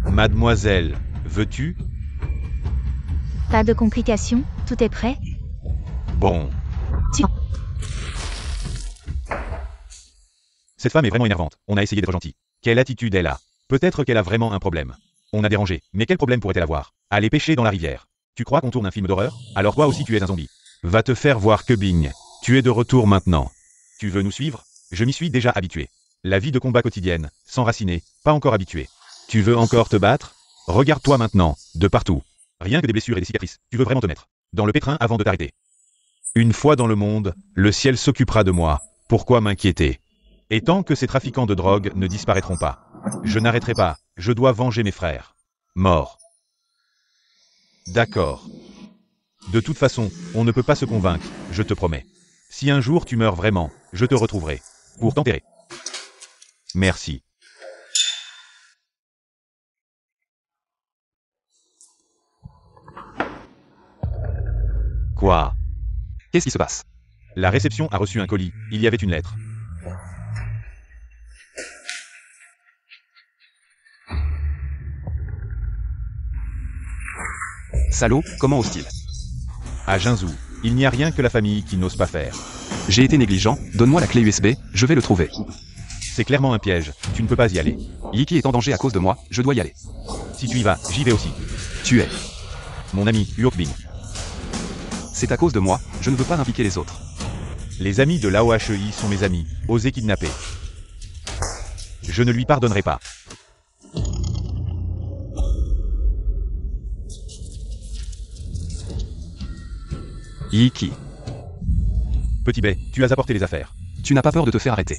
[SPEAKER 1] Mademoiselle, veux-tu?
[SPEAKER 3] Pas de complications, tout est prêt?
[SPEAKER 1] Bon. Cette femme est vraiment énervante, on a essayé d'être gentil. Quelle attitude elle a? Peut-être qu'elle a vraiment un problème. On a dérangé, mais quel problème pourrait-elle avoir? Aller pêcher dans la rivière. Tu crois qu'on tourne un film d'horreur? Alors toi aussi tu es un zombie. Va te faire voir que bing. Tu es de retour maintenant. Tu veux nous suivre? Je m'y suis déjà habitué. La vie de combat quotidienne, s'enraciner, pas encore habitué. Tu veux encore te battre? Regarde-toi maintenant, de partout. Rien que des blessures et des cicatrices, tu veux vraiment te mettre dans le pétrin avant de t'arrêter. Une fois dans le monde, le ciel s'occupera de moi, pourquoi m'inquiéter? Et tant que ces trafiquants de drogue ne disparaîtront pas, je n'arrêterai pas, je dois venger mes frères. Morts. D'accord. De toute façon, on ne peut pas se convaincre, je te promets. Si un jour tu meurs vraiment, je te retrouverai. Pour t'enterrer. Merci. Quoi?
[SPEAKER 2] Qu'est-ce qui se passe?
[SPEAKER 1] La réception a reçu un colis, il y avait une lettre.
[SPEAKER 2] Salaud, comment ose-t-il?
[SPEAKER 1] À Jinzhou, il n'y a rien que la famille qui n'ose pas faire.
[SPEAKER 2] J'ai été négligent, donne-moi la clé USB, je vais le trouver.
[SPEAKER 1] C'est clairement un piège, tu ne peux pas y aller.
[SPEAKER 2] Yiki est en danger à cause de moi, je dois y aller.
[SPEAKER 1] Si tu y vas, j'y vais aussi.
[SPEAKER 2] Tu es.
[SPEAKER 1] Mon ami, Hyokbing.
[SPEAKER 2] C'est à cause de moi, je ne veux pas impliquer les autres.
[SPEAKER 1] Les amis de l'AOHEI sont mes amis, osez kidnapper. Je ne lui pardonnerai pas.
[SPEAKER 2] Yiki,
[SPEAKER 1] Petit Bay, tu as apporté les affaires.
[SPEAKER 2] tu n'as pas peur de te faire arrêter.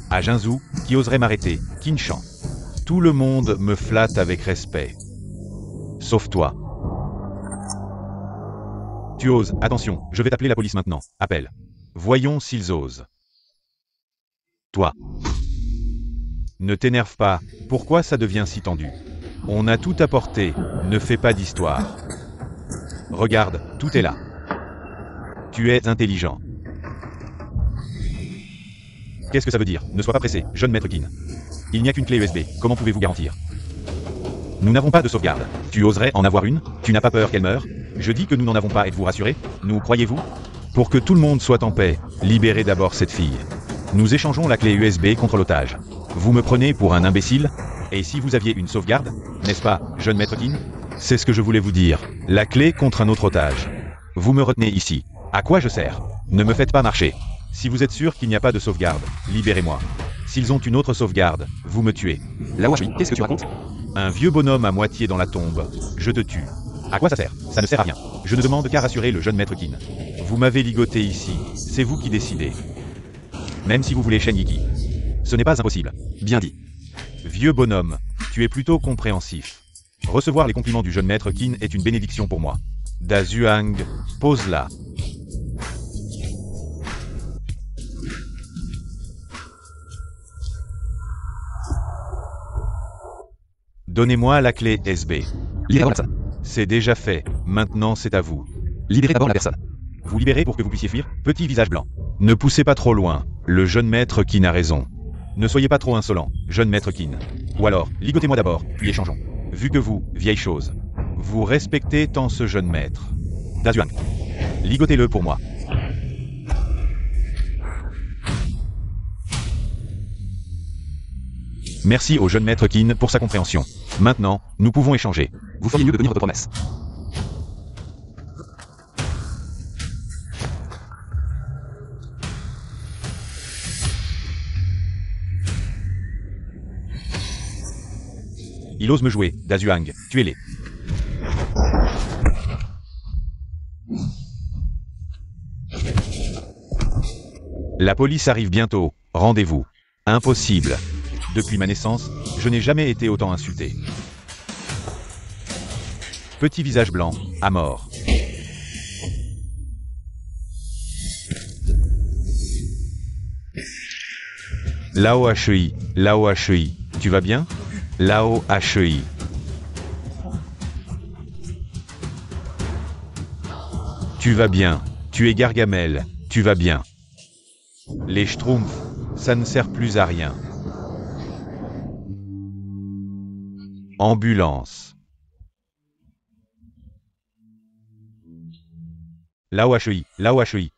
[SPEAKER 1] À Jinzhou, qui oserait m'arrêter? Kinshan. Tout le monde me flatte avec respect. Sauf toi. Tu oses, attention, je vais t'appeler la police maintenant. Appelle. Voyons s'ils osent. Toi. Ne t'énerve pas, pourquoi ça devient si tendu? On a tout apporté, ne fais pas d'histoire. Regarde, tout est là. Tu es intelligent. Qu'est-ce que ça veut dire? Ne sois pas pressé, jeune maître Kin. Il n'y a qu'une clé USB, comment pouvez-vous garantir? Nous n'avons pas de sauvegarde. Tu oserais en avoir une? Tu n'as pas peur qu'elle meure? Je dis que nous n'en avons pas, êtes-vous rassuré? Nous croyez-vous? Pour que tout le monde soit en paix, libérez d'abord cette fille. Nous échangeons la clé USB contre l'otage. Vous me prenez pour un imbécile? Et si vous aviez une sauvegarde? N'est-ce pas, jeune maître Kin? C'est ce que je voulais vous dire. La clé contre un autre otage. Vous me retenez ici. À quoi je sers? Ne me faites pas marcher. Si vous êtes sûr qu'il n'y a pas de sauvegarde, libérez-moi. S'ils ont une autre sauvegarde, vous me tuez.
[SPEAKER 2] Là où je suis, qu'est-ce que tu racontes?
[SPEAKER 1] Un vieux bonhomme à moitié dans la tombe. Je te tue. À quoi ça sert? Ça ne sert à rien. Je ne demande qu'à rassurer le jeune maître Kin. Vous m'avez ligoté ici. C'est vous qui décidez. Même si vous voulez Shen Yiki. Ce n'est pas impossible.
[SPEAKER 2] Bien dit.
[SPEAKER 1] Vieux bonhomme, tu es plutôt compréhensif. Recevoir les compliments du jeune maître Kin est une bénédiction pour moi. Da Zhuang, pose-la. Donnez-moi la clé SB.
[SPEAKER 2] Libérez d'abord la personne.
[SPEAKER 1] C'est déjà fait, maintenant c'est à vous.
[SPEAKER 2] Libérez d'abord la personne.
[SPEAKER 1] Vous libérez pour que vous puissiez fuir, petit visage blanc. Ne poussez pas trop loin, le jeune maître Kin a raison. Ne soyez pas trop insolent, jeune maître Kin. Ou alors, ligotez-moi d'abord, puis échangeons. Vu que vous, vieille chose, vous respectez tant ce jeune maître. Da Zhuang. Ligotez-le pour moi. Merci au jeune maître Kin pour sa compréhension. Maintenant, nous pouvons échanger.
[SPEAKER 2] Vous feriez mieux de tenir votre promesse.
[SPEAKER 1] Il ose me jouer, Da Zhuang, tuez-les. La police arrive bientôt, rendez-vous. Impossible. Depuis ma naissance, je n'ai jamais été autant insulté. Petit visage blanc, à mort. Lao HEI, tu vas bien? Lao HEI. Tu vas bien, tu es Gargamel, tu vas bien. Les Schtroumpfs, ça ne sert plus à rien. Ambulance. Lao HEI,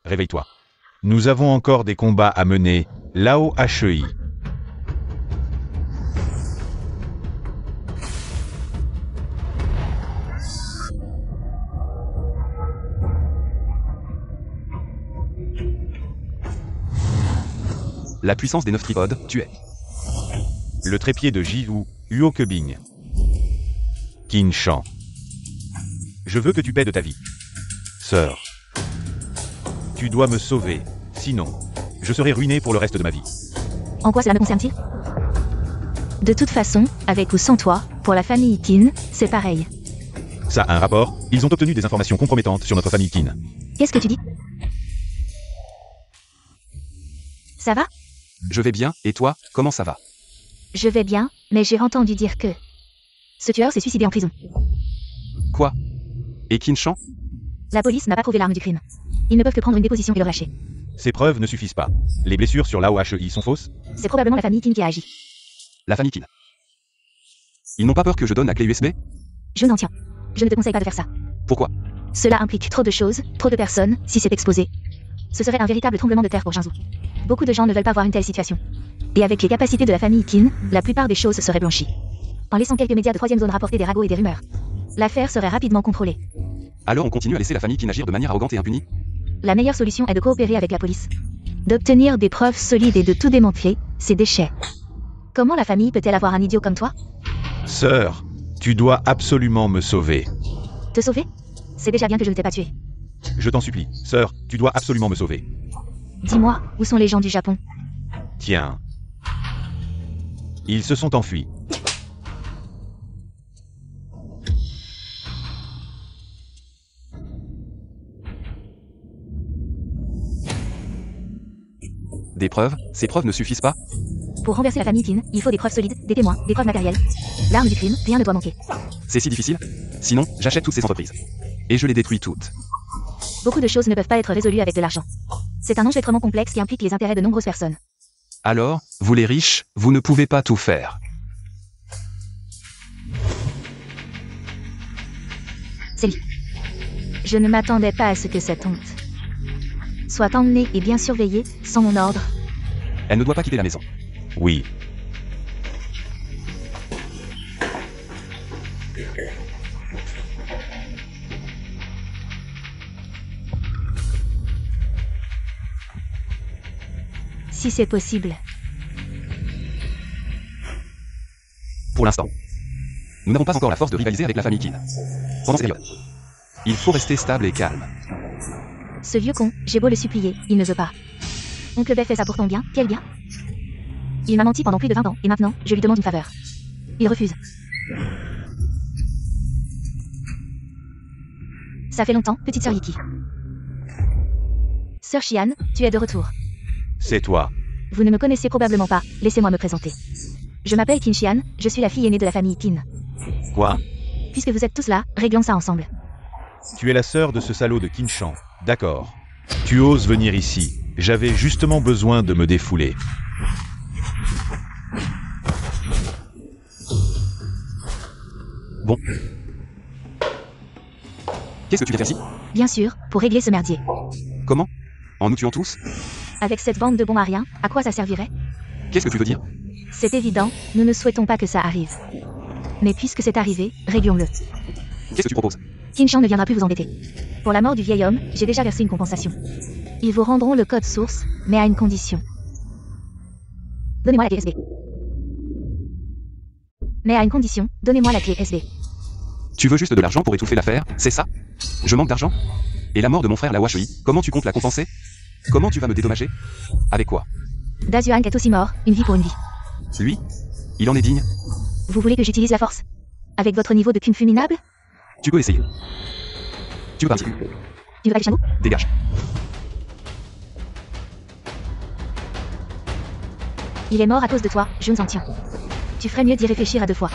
[SPEAKER 1] réveille-toi. Nous avons encore des combats à mener, Lao HEI.
[SPEAKER 2] La puissance des 9 tripodes, tu es.
[SPEAKER 1] Le trépied de Jiwu, Hyokbing. Kinshan. Je veux que tu paies de ta vie. Sœur. Tu dois me sauver, sinon, je serai ruiné pour le reste de ma vie.
[SPEAKER 3] En quoi cela me concerne-t-il? De toute façon, avec ou sans toi, pour la famille Kin, c'est pareil.
[SPEAKER 1] Ça a un rapport, ils ont obtenu des informations compromettantes sur notre famille Kin.
[SPEAKER 3] Qu'est-ce que tu dis? Ça va?
[SPEAKER 2] Je vais bien, et toi, comment ça va?
[SPEAKER 3] Je vais bien, mais j'ai entendu dire que... ce tueur s'est suicidé en prison.
[SPEAKER 2] Quoi? Et Kinshan?
[SPEAKER 3] La police n'a pas prouvé l'arme du crime. Ils ne peuvent que prendre une déposition et le relâcher.
[SPEAKER 1] Ces preuves ne suffisent pas. Les blessures sur Lao HEI sont fausses?
[SPEAKER 3] C'est probablement la famille Kin qui a agi.
[SPEAKER 2] La famille Kin. Ils n'ont pas peur que je donne la clé USB?
[SPEAKER 3] Je n'en tiens. Je ne te conseille pas de faire ça.
[SPEAKER 2] Pourquoi?
[SPEAKER 3] Cela implique trop de choses, trop de personnes, si c'est exposé. Ce serait un véritable tremblement de terre pour Jinzou. Beaucoup de gens ne veulent pas voir une telle situation. Et avec les capacités de la famille Qin, la plupart des choses seraient blanchies. En laissant quelques médias de troisième zone rapporter des ragots et des rumeurs, l'affaire serait rapidement contrôlée.
[SPEAKER 2] Alors on continue à laisser la famille Qin agir de manière arrogante et impunie?
[SPEAKER 3] La meilleure solution est de coopérer avec la police. D'obtenir des preuves solides et de tout démontrer, ces déchets. Comment la famille peut-elle avoir un idiot comme toi?
[SPEAKER 1] Sœur, tu dois absolument me sauver.
[SPEAKER 3] Te sauver? C'est déjà bien que je ne t'ai pas tué.
[SPEAKER 1] Je t'en supplie, sœur, tu dois absolument me sauver.
[SPEAKER 3] Dis-moi, où sont les gens du Japon?
[SPEAKER 1] Tiens. Ils se sont enfuis.
[SPEAKER 2] Des preuves? Ces preuves ne suffisent pas?
[SPEAKER 3] Pour renverser la famille Qin, il faut des preuves solides, des témoins, des preuves matérielles. L'arme du crime, rien ne doit manquer.
[SPEAKER 2] C'est si difficile? Sinon, j'achète toutes ces entreprises. Et je les détruis toutes.
[SPEAKER 3] Beaucoup de choses ne peuvent pas être résolues avec de l'argent. C'est un enchevêtrement complexe qui implique les intérêts de nombreuses personnes.
[SPEAKER 2] Alors, vous les riches, vous ne pouvez pas tout faire.
[SPEAKER 3] Célie. Je ne m'attendais pas à ce que cette honte soit emmenée et bien surveillée, sans mon ordre.
[SPEAKER 2] Elle ne doit pas quitter la maison.
[SPEAKER 1] Oui.
[SPEAKER 3] Si c'est possible.
[SPEAKER 2] Pour l'instant. Nous n'avons pas encore la force de rivaliser avec la famille Qin. Pendant cette période. Il faut rester stable et calme.
[SPEAKER 3] Ce vieux con, j'ai beau le supplier, il ne veut pas. Oncle Bey fait ça pour ton bien, quel bien? Il m'a menti pendant plus de 20 ans, et maintenant, je lui demande une faveur. Il refuse. Ça fait longtemps, petite sœur Yiki. Sœur Xian, tu es de retour.
[SPEAKER 1] C'est toi.
[SPEAKER 3] Vous ne me connaissez probablement pas, laissez-moi me présenter. Je m'appelle Qin Xian, je suis la fille aînée de la famille Qin.
[SPEAKER 1] Quoi?
[SPEAKER 3] Puisque vous êtes tous là, réglons ça ensemble.
[SPEAKER 1] Tu es la sœur de ce salaud de Qinshan. D'accord. Tu oses venir ici. J'avais justement besoin de me défouler.
[SPEAKER 2] Bon. Qu'est-ce que tu viens faire ici?
[SPEAKER 3] Bien sûr, pour régler ce merdier.
[SPEAKER 2] Comment? En nous tuant tous?
[SPEAKER 3] Avec cette bande de bons à rien, à quoi ça servirait?
[SPEAKER 2] Qu'est-ce que tu veux dire?
[SPEAKER 3] C'est évident, nous ne souhaitons pas que ça arrive. Mais puisque c'est arrivé, réglons-le.
[SPEAKER 2] Qu'est-ce que tu proposes?
[SPEAKER 3] Qinshan ne viendra plus vous embêter. Pour la mort du vieil homme, j'ai déjà versé une compensation. Ils vous rendront le code source, mais à une condition. Donnez-moi la clé SD. Mais à une condition, donnez-moi la clé SD.
[SPEAKER 2] Tu veux juste de l'argent pour étouffer l'affaire, c'est ça? Je manque d'argent? Et la mort de mon frère la Washui, comment tu comptes la compenser? Comment tu vas me dédommager? Avec quoi?
[SPEAKER 3] Dazuang est aussi mort, une vie pour une vie.
[SPEAKER 2] Lui? Il en est digne?
[SPEAKER 3] Vous voulez que j'utilise la force? Avec votre niveau de Kung Fu minable?
[SPEAKER 2] Tu peux essayer. Tu peux partir.
[SPEAKER 3] Tu veux pas que Shanwu?
[SPEAKER 2] Dégage.
[SPEAKER 3] Il est mort à cause de toi, je nous en tiens. Tu ferais mieux d'y réfléchir à 2 fois.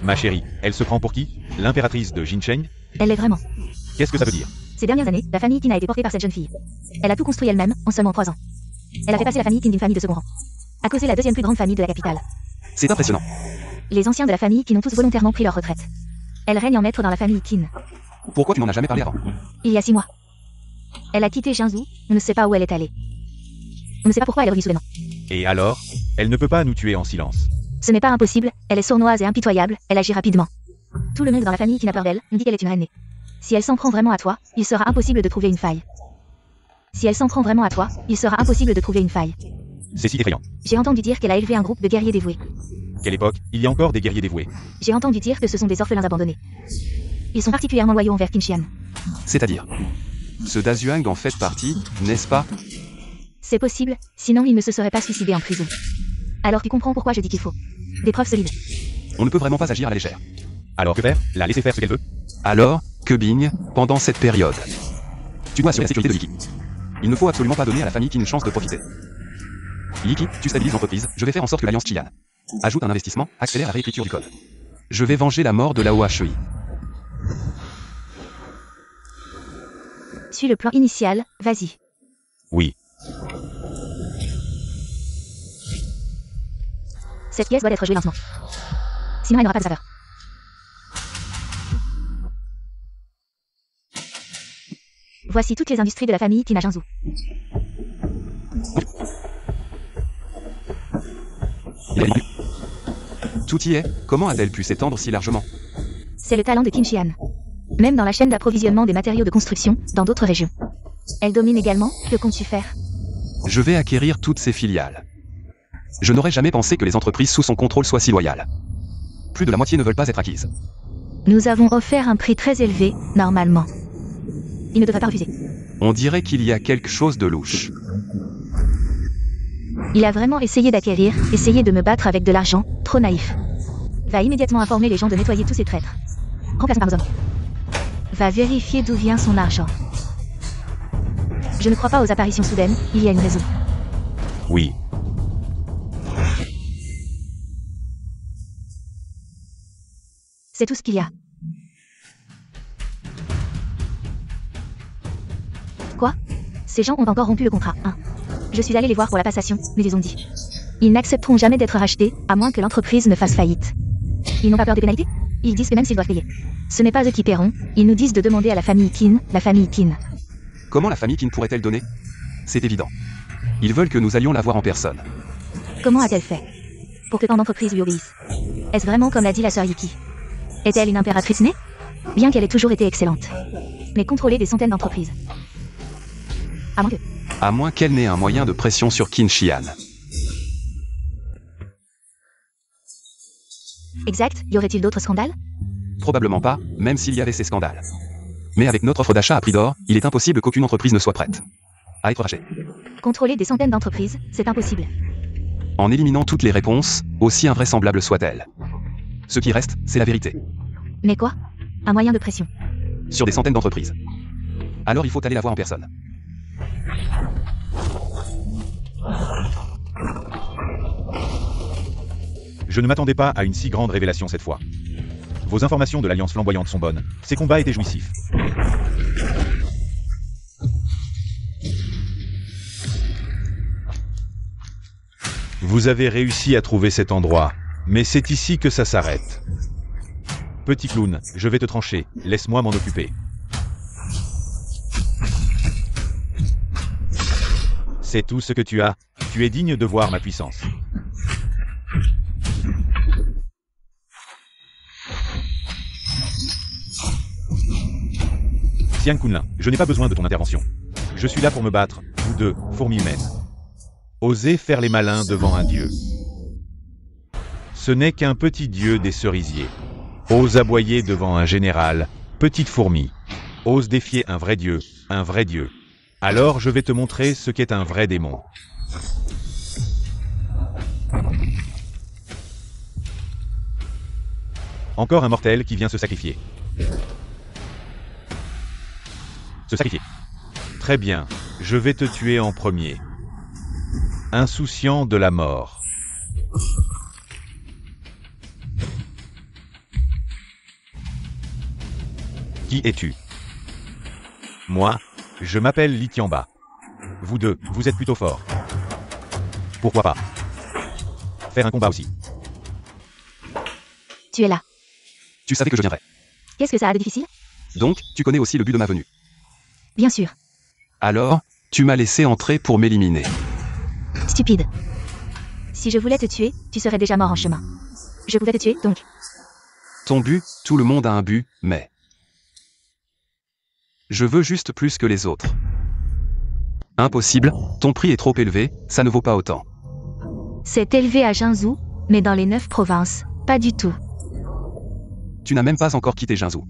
[SPEAKER 1] Ma chérie, elle se prend pour qui? L'impératrice de Jincheng?
[SPEAKER 3] Elle l'est vraiment.
[SPEAKER 1] Qu'est-ce que ça veut dire?
[SPEAKER 3] Ces dernières années, la famille Qin a été portée par cette jeune fille. Elle a tout construit elle-même, en seulement 3 ans. Elle a fait passer la famille Qin d'une famille de second rang à causé la deuxième plus grande famille de la capitale.
[SPEAKER 2] C'est impressionnant.
[SPEAKER 3] Les anciens de la famille Qin ont tous volontairement pris leur retraite. Elle règne en maître dans la famille Qin.
[SPEAKER 2] Pourquoi tu m'en as jamais parlé avant?
[SPEAKER 3] Il y a 6 mois. Elle a quitté Jinzou, on ne sait pas où elle est allée. On ne sait pas pourquoi elle est revenue soudainement.
[SPEAKER 1] Et alors? Elle ne peut pas nous tuer en silence.
[SPEAKER 3] Ce n'est pas impossible, elle est sournoise et impitoyable, elle agit rapidement. Tout le monde dans la famille Qin a peur d'elle, on dit qu'elle est une reine née. Si elle s'en prend vraiment à toi, il sera impossible de trouver une faille. Si elle s'en prend vraiment à toi, il sera impossible de trouver une faille.
[SPEAKER 1] C'est si effrayant.
[SPEAKER 3] J'ai entendu dire qu'elle a élevé un groupe de guerriers dévoués.
[SPEAKER 1] Quelle époque? Il y a encore des guerriers dévoués.
[SPEAKER 3] J'ai entendu dire que ce sont des orphelins abandonnés. Ils sont particulièrement loyaux envers Qin Xian.
[SPEAKER 2] C'est-à-dire? Ce Dazuang en fait partie, n'est-ce pas?
[SPEAKER 3] C'est possible, sinon il ne se serait pas suicidé en prison. Alors tu comprends pourquoi je dis qu'il faut des preuves solides.
[SPEAKER 2] On ne peut vraiment pas agir à la légère.
[SPEAKER 1] Alors que faire? La laisser faire ce qu'elle veut?
[SPEAKER 2] Alors, que Bing, pendant cette période, tu dois assurer la sécurité de Yiki. Il ne faut absolument pas donner à la famille Qin une chance de profiter. Yiki, tu stabilises l'entreprise, je vais faire en sorte que l'alliance Qian ajoute un investissement, accélère la réécriture du code. Je vais venger la mort de la Washui.
[SPEAKER 3] Suis le plan initial, vas-y.
[SPEAKER 1] Oui.
[SPEAKER 3] Cette pièce doit être jouée lentement. Sinon elle n'aura pas de saveur. Voici toutes les industries de la famille Qin à Jinzhou.
[SPEAKER 2] Tout y est. Comment a-t-elle pu s'étendre si largement?
[SPEAKER 3] C'est le talent de Qin Shihan. Même dans la chaîne d'approvisionnement des matériaux de construction, dans d'autres régions. Elle domine également, que comptes-tu faire?
[SPEAKER 2] Je vais acquérir toutes ces filiales. Je n'aurais jamais pensé que les entreprises sous son contrôle soient si loyales. Plus de la moitié ne veulent pas être acquises.
[SPEAKER 3] Nous avons offert un prix très élevé, normalement. Il ne devrait pas refuser.
[SPEAKER 2] On dirait qu'il y a quelque chose de louche.
[SPEAKER 3] Il a vraiment essayé d'acquérir, essayé de me battre avec de l'argent, trop naïf. Va immédiatement informer les gens de nettoyer tous ces traîtres. Remplace par nos hommes. Va vérifier d'où vient son argent. Je ne crois pas aux apparitions soudaines, il y a une raison.
[SPEAKER 1] Oui.
[SPEAKER 3] C'est tout ce qu'il y a. Quoi? Ces gens ont encore rompu le contrat, hein. Je suis allé les voir pour la passation, mais ils ont dit. Ils n'accepteront jamais d'être rachetés, à moins que l'entreprise ne fasse faillite. Ils n'ont pas peur des pénalités? Ils disent que même s'ils doivent payer. Ce n'est pas eux qui paieront, ils nous disent de demander à la famille Qin, la famille Qin.
[SPEAKER 2] Comment la famille Qin pourrait-elle donner? C'est évident. Ils veulent que nous allions la voir en personne.
[SPEAKER 3] Comment a-t-elle fait? Pour que tant d'entreprises lui obéissent. Est-ce vraiment comme l'a dit la sœur Yuki? Est-elle une impératrice née? Bien qu'elle ait toujours été excellente. Mais contrôler des centaines d'entreprises. À moins que...
[SPEAKER 2] À moins qu'elle n'ait un moyen de pression sur Qin Shihan.
[SPEAKER 3] Exact, y aurait-il d'autres scandales?
[SPEAKER 2] Probablement pas, même s'il y avait ces scandales. Mais avec notre offre d'achat à prix d'or, il est impossible qu'aucune entreprise ne soit prête à être rachetée.
[SPEAKER 3] Contrôler des centaines d'entreprises, c'est impossible.
[SPEAKER 2] En éliminant toutes les réponses, aussi invraisemblables soient-elles. Ce qui reste, c'est la vérité.
[SPEAKER 3] Mais quoi? Un moyen de pression.
[SPEAKER 2] Sur des centaines d'entreprises. Alors il faut aller la voir en personne.
[SPEAKER 1] Je ne m'attendais pas à une si grande révélation cette fois. Vos informations de l'Alliance flamboyante sont bonnes. Ces combats étaient jouissifs. Vous avez réussi à trouver cet endroit, mais c'est ici que ça s'arrête. Petit clown, je vais te trancher, laisse-moi m'en occuper. C'est tout ce que tu as. Tu es digne de voir ma puissance. Xiang Kunlin, je n'ai pas besoin de ton intervention. Je suis là pour me battre, vous deux, fourmis humaines. Osez faire les malins devant un dieu. Ce n'est qu'un petit dieu des cerisiers. Ose aboyer devant un général, petite fourmi. Ose défier un vrai dieu, un vrai dieu. Alors je vais te montrer ce qu'est un vrai démon. Encore un mortel qui vient se sacrifier. Se sacrifier. Très bien, je vais te tuer en premier. Insouciant de la mort. Qui es-tu? Moi, je m'appelle Li Tianba. Vous deux, vous êtes plutôt forts. Pourquoi pas faire un combat aussi?
[SPEAKER 3] Tu es là.
[SPEAKER 2] Tu savais que je viendrais.
[SPEAKER 3] Qu'est-ce que ça a de difficile?
[SPEAKER 2] Donc, tu connais aussi le but de ma venue.
[SPEAKER 3] Bien sûr.
[SPEAKER 2] Alors, tu m'as laissé entrer pour m'éliminer.
[SPEAKER 3] Stupide. Si je voulais te tuer, tu serais déjà mort en chemin. Je pouvais te tuer, donc.
[SPEAKER 2] Ton but, tout le monde a un but, mais... Je veux juste plus que les autres. Impossible, ton prix est trop élevé, ça ne vaut pas autant.
[SPEAKER 3] C'est élevé à Jinzhou, mais dans les 9 provinces, pas du tout.
[SPEAKER 2] Tu n'as même pas encore quitté Jinzhou.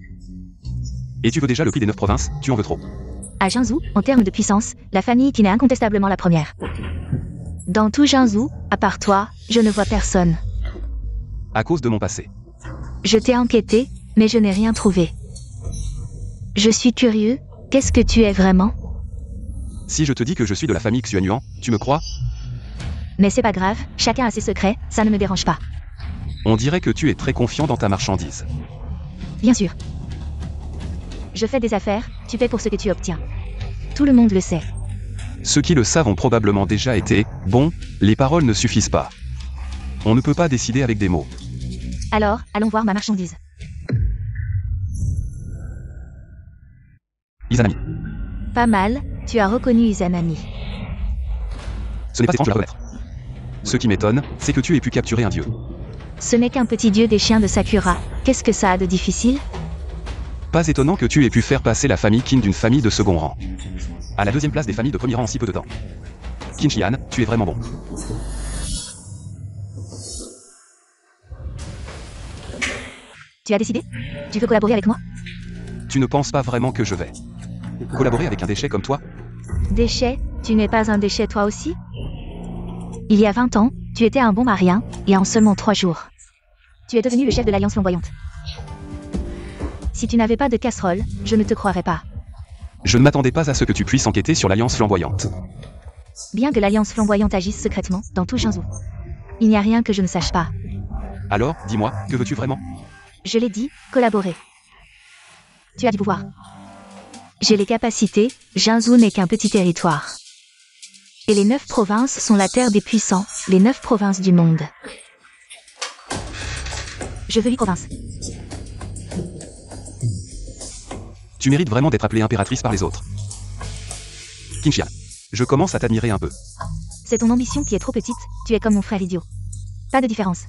[SPEAKER 2] Et tu veux déjà le prix des 9 provinces, tu en veux trop.
[SPEAKER 3] À Jinzhou, en termes de puissance, la famille qui n'est incontestablement la première. Dans tout Jinzhou, à part toi, je ne vois personne.
[SPEAKER 2] À cause de mon passé.
[SPEAKER 3] Je t'ai enquêté, mais je n'ai rien trouvé. Je suis curieux, qu'est-ce que tu es vraiment?
[SPEAKER 2] Si je te dis que je suis de la famille Xuanyuan, tu me crois?
[SPEAKER 3] Mais c'est pas grave, chacun a ses secrets, ça ne me dérange pas.
[SPEAKER 2] On dirait que tu es très confiant dans ta marchandise.
[SPEAKER 3] Bien sûr. Je fais des affaires, tu paies pour ce que tu obtiens. Tout le monde le sait.
[SPEAKER 2] Ceux qui le savent ont probablement déjà été, bon, les paroles ne suffisent pas. On ne peut pas décider avec des mots.
[SPEAKER 3] Alors, allons voir ma marchandise.
[SPEAKER 2] Izanami.
[SPEAKER 3] Pas mal, tu as reconnu Izanami.
[SPEAKER 2] Ce n'est pas étrange de la reconnaître. Ce qui m'étonne, c'est que tu aies pu capturer un dieu.
[SPEAKER 3] Ce n'est qu'un petit dieu des chiens de Sakura. Qu'est-ce que ça a de difficile?
[SPEAKER 2] Pas étonnant que tu aies pu faire passer la famille Qin d'une famille de second rang à la deuxième place des familles de premier rang en si peu de temps. Qin Shihan, tu es vraiment bon.
[SPEAKER 3] Tu as décidé? Tu veux collaborer avec moi?
[SPEAKER 2] Tu ne penses pas vraiment que je vais collaborer avec un déchet comme toi?
[SPEAKER 3] Déchet? Tu n'es pas un déchet toi aussi? Il y a 20 ans, tu étais un bon marien, et en seulement 3 jours, tu es devenu le chef de l'Alliance flamboyante. Si tu n'avais pas de casserole, je ne te croirais pas.
[SPEAKER 2] Je ne m'attendais pas à ce que tu puisses enquêter sur l'Alliance flamboyante.
[SPEAKER 3] Bien que l'Alliance flamboyante agisse secrètement, dans tout Jinzhou, il n'y a rien que je ne sache pas.
[SPEAKER 2] Alors, dis-moi, que veux-tu vraiment?
[SPEAKER 3] Je l'ai dit, collaborer. Tu as du pouvoir. J'ai les capacités, Jinzhou n'est qu'un petit territoire. Et les 9 provinces sont la terre des puissants, les 9 provinces du monde. Je veux 8 provinces.
[SPEAKER 2] Tu mérites vraiment d'être appelée impératrice par les autres. Qin Shihan, je commence à t'admirer un peu.
[SPEAKER 3] C'est ton ambition qui est trop petite, tu es comme mon frère idiot. Pas de différence.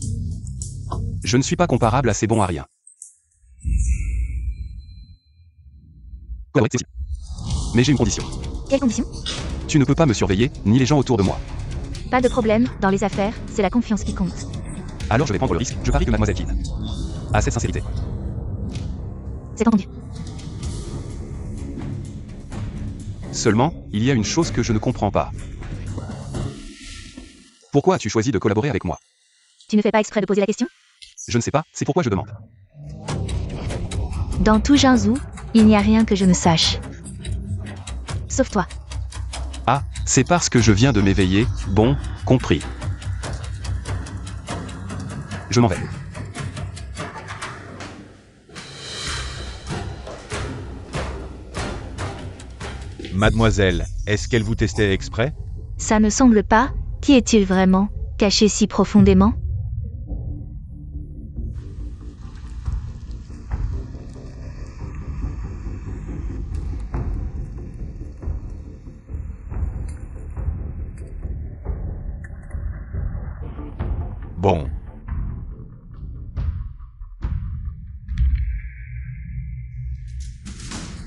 [SPEAKER 2] Je ne suis pas comparable à ces bons à rien. Correct, c'est possible. Mais j'ai une condition.
[SPEAKER 3] Quelle condition?
[SPEAKER 2] Tu ne peux pas me surveiller, ni les gens autour de moi.
[SPEAKER 3] Pas de problème, dans les affaires, c'est la confiance qui compte.
[SPEAKER 2] Alors je vais prendre le risque, je parie que mademoiselle Qin a cette sincérité.
[SPEAKER 3] C'est entendu.
[SPEAKER 2] Seulement, il y a une chose que je ne comprends pas. Pourquoi as-tu choisi de collaborer avec moi?
[SPEAKER 3] Tu ne fais pas exprès de poser la question?
[SPEAKER 2] Je ne sais pas, c'est pourquoi je demande.
[SPEAKER 3] Dans tout Jinzhou, il n'y a rien que je ne sache. Sauf toi.
[SPEAKER 2] Ah, c'est parce que je viens de m'éveiller, bon, compris. Je m'en vais.
[SPEAKER 1] Mademoiselle, est-ce qu'elle vous testait exprès?
[SPEAKER 3] Ça ne semble pas. Qui est-il vraiment, caché si profondément?
[SPEAKER 1] Bon.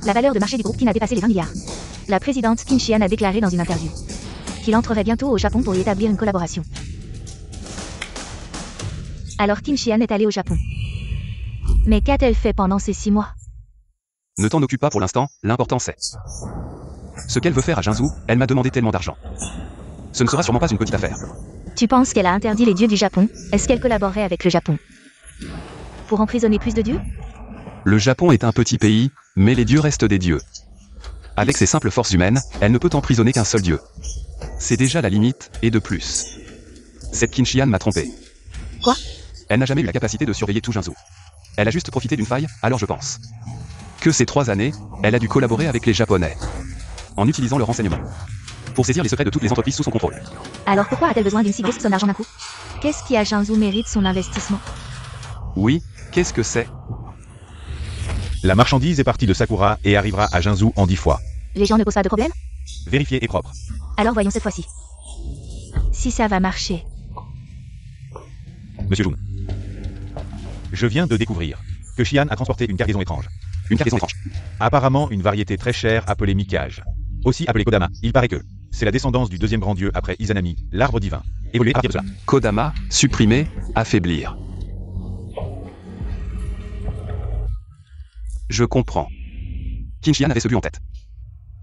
[SPEAKER 3] La valeur de marché du groupe Qin a dépassé les 20 milliards. La présidente Qin Shihan a déclaré dans une interview qu'il entrerait bientôt au Japon pour y établir une collaboration. Alors Qin Shihan est allée au Japon. Mais qu'a-t-elle fait pendant ces 6 mois?
[SPEAKER 2] Ne t'en occupe pas pour l'instant, l'important c'est ce qu'elle veut faire à Jinzhou, elle m'a demandé tellement d'argent. Ce ne sera sûrement pas une petite affaire.
[SPEAKER 3] Tu penses qu'elle a interdit les dieux du Japon? Est-ce qu'elle collaborerait avec le Japon pour emprisonner plus de dieux?
[SPEAKER 2] Le Japon est un petit pays, mais les dieux restent des dieux. Avec ses simples forces humaines, elle ne peut emprisonner qu'un seul dieu. C'est déjà la limite, et de plus. Cette Qin Shihan m'a trompé.
[SPEAKER 3] Quoi?
[SPEAKER 2] Elle n'a jamais eu la capacité de surveiller tout Jinzhou. Elle a juste profité d'une faille, alors je pense que ces 3 années, elle a dû collaborer avec les Japonais, en utilisant le renseignement, pour saisir les secrets de toutes les entreprises sous son contrôle.
[SPEAKER 3] Alors pourquoi a-t-elle besoin d'une si grosse somme d'argent d'un coup? Qu'est-ce qui à Jinzhou mérite son investissement?
[SPEAKER 2] Oui, qu'est-ce que c'est?
[SPEAKER 1] La marchandise est partie de Sakura et arrivera à Jinzhou en 10 fois.
[SPEAKER 3] Les gens ne posent pas de problème?
[SPEAKER 1] Vérifié et propre.
[SPEAKER 3] Alors voyons cette fois-ci. Si ça va marcher.
[SPEAKER 1] Monsieur Jun. Je viens de découvrir que Shihan a transporté une cargaison étrange.
[SPEAKER 2] Une cargaison étrange.
[SPEAKER 1] Apparemment une variété très chère appelée Mikage. Aussi appelée Kodama. Il paraît que c'est la descendance du deuxième grand dieu après Izanami, l'arbre divin. Évolué à partir de cela.
[SPEAKER 2] Kodama, supprimer, affaiblir. Je comprends. Qin Shihan avait ce but en tête.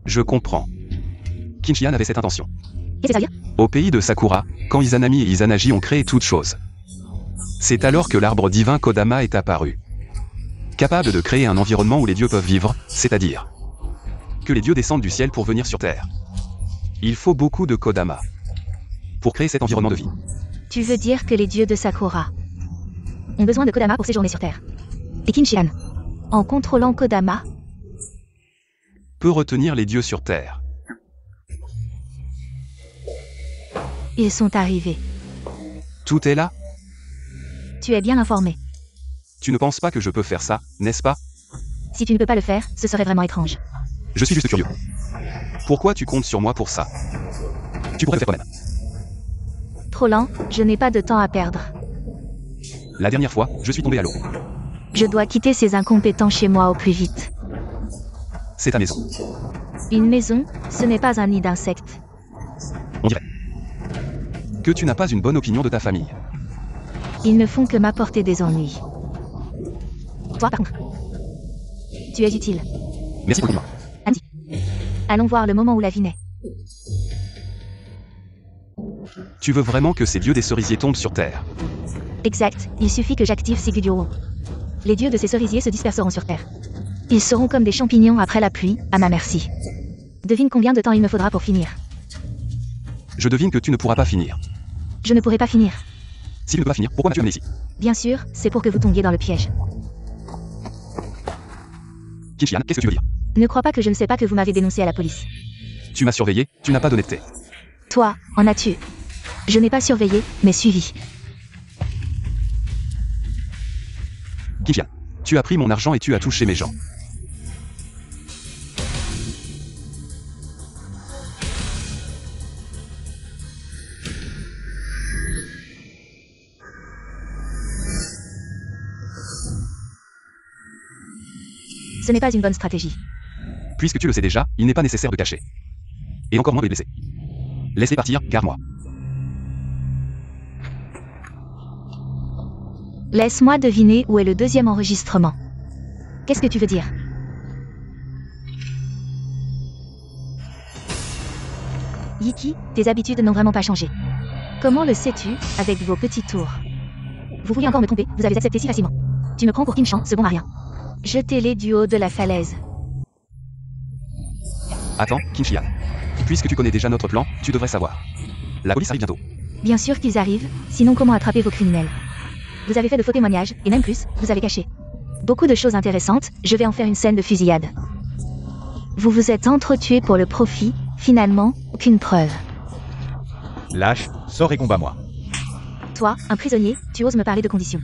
[SPEAKER 2] Je comprends. Qin Shihan avait cette intention.
[SPEAKER 3] Qu'est-ce que ça veut dire?
[SPEAKER 2] Au pays de Sakura, quand Izanami et Izanagi ont créé toute chose, c'est alors que l'arbre divin Kodama est apparu. Capable de créer un environnement où les dieux peuvent vivre, c'est-à-dire que les dieux descendent du ciel pour venir sur terre. Il faut beaucoup de Kodama pour créer cet environnement de vie.
[SPEAKER 3] Tu veux dire que les dieux de Sakura ont besoin de Kodama pour séjourner sur Terre. Et Qin Shihan, en contrôlant Kodama,
[SPEAKER 2] Peut retenir les dieux sur terre.
[SPEAKER 3] ils sont arrivés.
[SPEAKER 2] Tout est là?
[SPEAKER 3] Tu es bien informé.
[SPEAKER 2] Tu ne penses pas que je peux faire ça, n'est-ce pas?
[SPEAKER 3] Si tu ne peux pas le faire, ce serait vraiment étrange.
[SPEAKER 2] Je suis juste curieux. Pourquoi tu comptes sur moi pour ça? Tu pourrais le faire toi-même.
[SPEAKER 3] Trop lent, je n'ai pas de temps à perdre.
[SPEAKER 2] La dernière fois, je suis tombé à l'eau.
[SPEAKER 3] Je dois quitter ces incompétents chez moi au plus vite.
[SPEAKER 2] C'est ta maison.
[SPEAKER 3] Une maison, ce n'est pas un nid d'insectes.
[SPEAKER 2] On dirait que tu n'as pas une bonne opinion de ta famille.
[SPEAKER 3] Ils ne font que m'apporter des ennuis. Toi, par contre, tu es utile.
[SPEAKER 2] Merci pour le compliment.
[SPEAKER 3] Andy. Allons voir le moment où la vie naît.
[SPEAKER 2] Tu veux vraiment que ces dieux des cerisiers tombent sur Terre?
[SPEAKER 3] Exact, il suffit que j'active Siguduro. Les dieux de ces cerisiers se disperseront sur Terre. Ils seront comme des champignons après la pluie, à ma merci. Devine combien de temps il me faudra pour finir.
[SPEAKER 2] Je devine que tu ne pourras pas finir.
[SPEAKER 3] Je ne pourrai pas finir.
[SPEAKER 2] S'il ne peut pas finir, pourquoi m'as-tu amené ici?
[SPEAKER 3] Bien sûr, c'est pour que vous tombiez dans le piège.
[SPEAKER 2] Qin-Shihan, qu'est-ce que tu veux dire?
[SPEAKER 3] Ne crois pas que je ne sais pas que vous m'avez dénoncé à la police.
[SPEAKER 2] Tu m'as surveillé, tu n'as pas d'honnêteté.
[SPEAKER 3] Toi, en as-tu? Je n'ai pas surveillé, mais suivi.
[SPEAKER 2] Qin-Shihan, tu as pris mon argent et tu as touché mes gens.
[SPEAKER 3] Ce n'est pas une bonne stratégie.
[SPEAKER 2] Puisque tu le sais déjà, il n'est pas nécessaire de cacher. Et encore moins de les blesser. Laisse-les partir, garde-moi.
[SPEAKER 3] Laisse-moi deviner où est le deuxième enregistrement. Qu'est-ce que tu veux dire? Yiki, tes habitudes n'ont vraiment pas changé. Comment le sais-tu, avec vos petits tours? Vous vouliez encore me tromper, vous avez accepté si facilement. Tu me prends pour Qin-Shan, ce bon à rien. Jetez-les du haut de la falaise.
[SPEAKER 2] Attends, Qin-Shihan. Puisque tu connais déjà notre plan, tu devrais savoir. La police arrive bientôt.
[SPEAKER 3] Bien sûr qu'ils arrivent, sinon comment attraper vos criminels? Vous avez fait de faux témoignages, et même plus, vous avez caché beaucoup de choses intéressantes, je vais en faire une scène de fusillade. Vous vous êtes entretués pour le profit, finalement, aucune preuve.
[SPEAKER 1] Lâche, sors et combat-moi.
[SPEAKER 3] Toi, un prisonnier, tu oses me parler de conditions.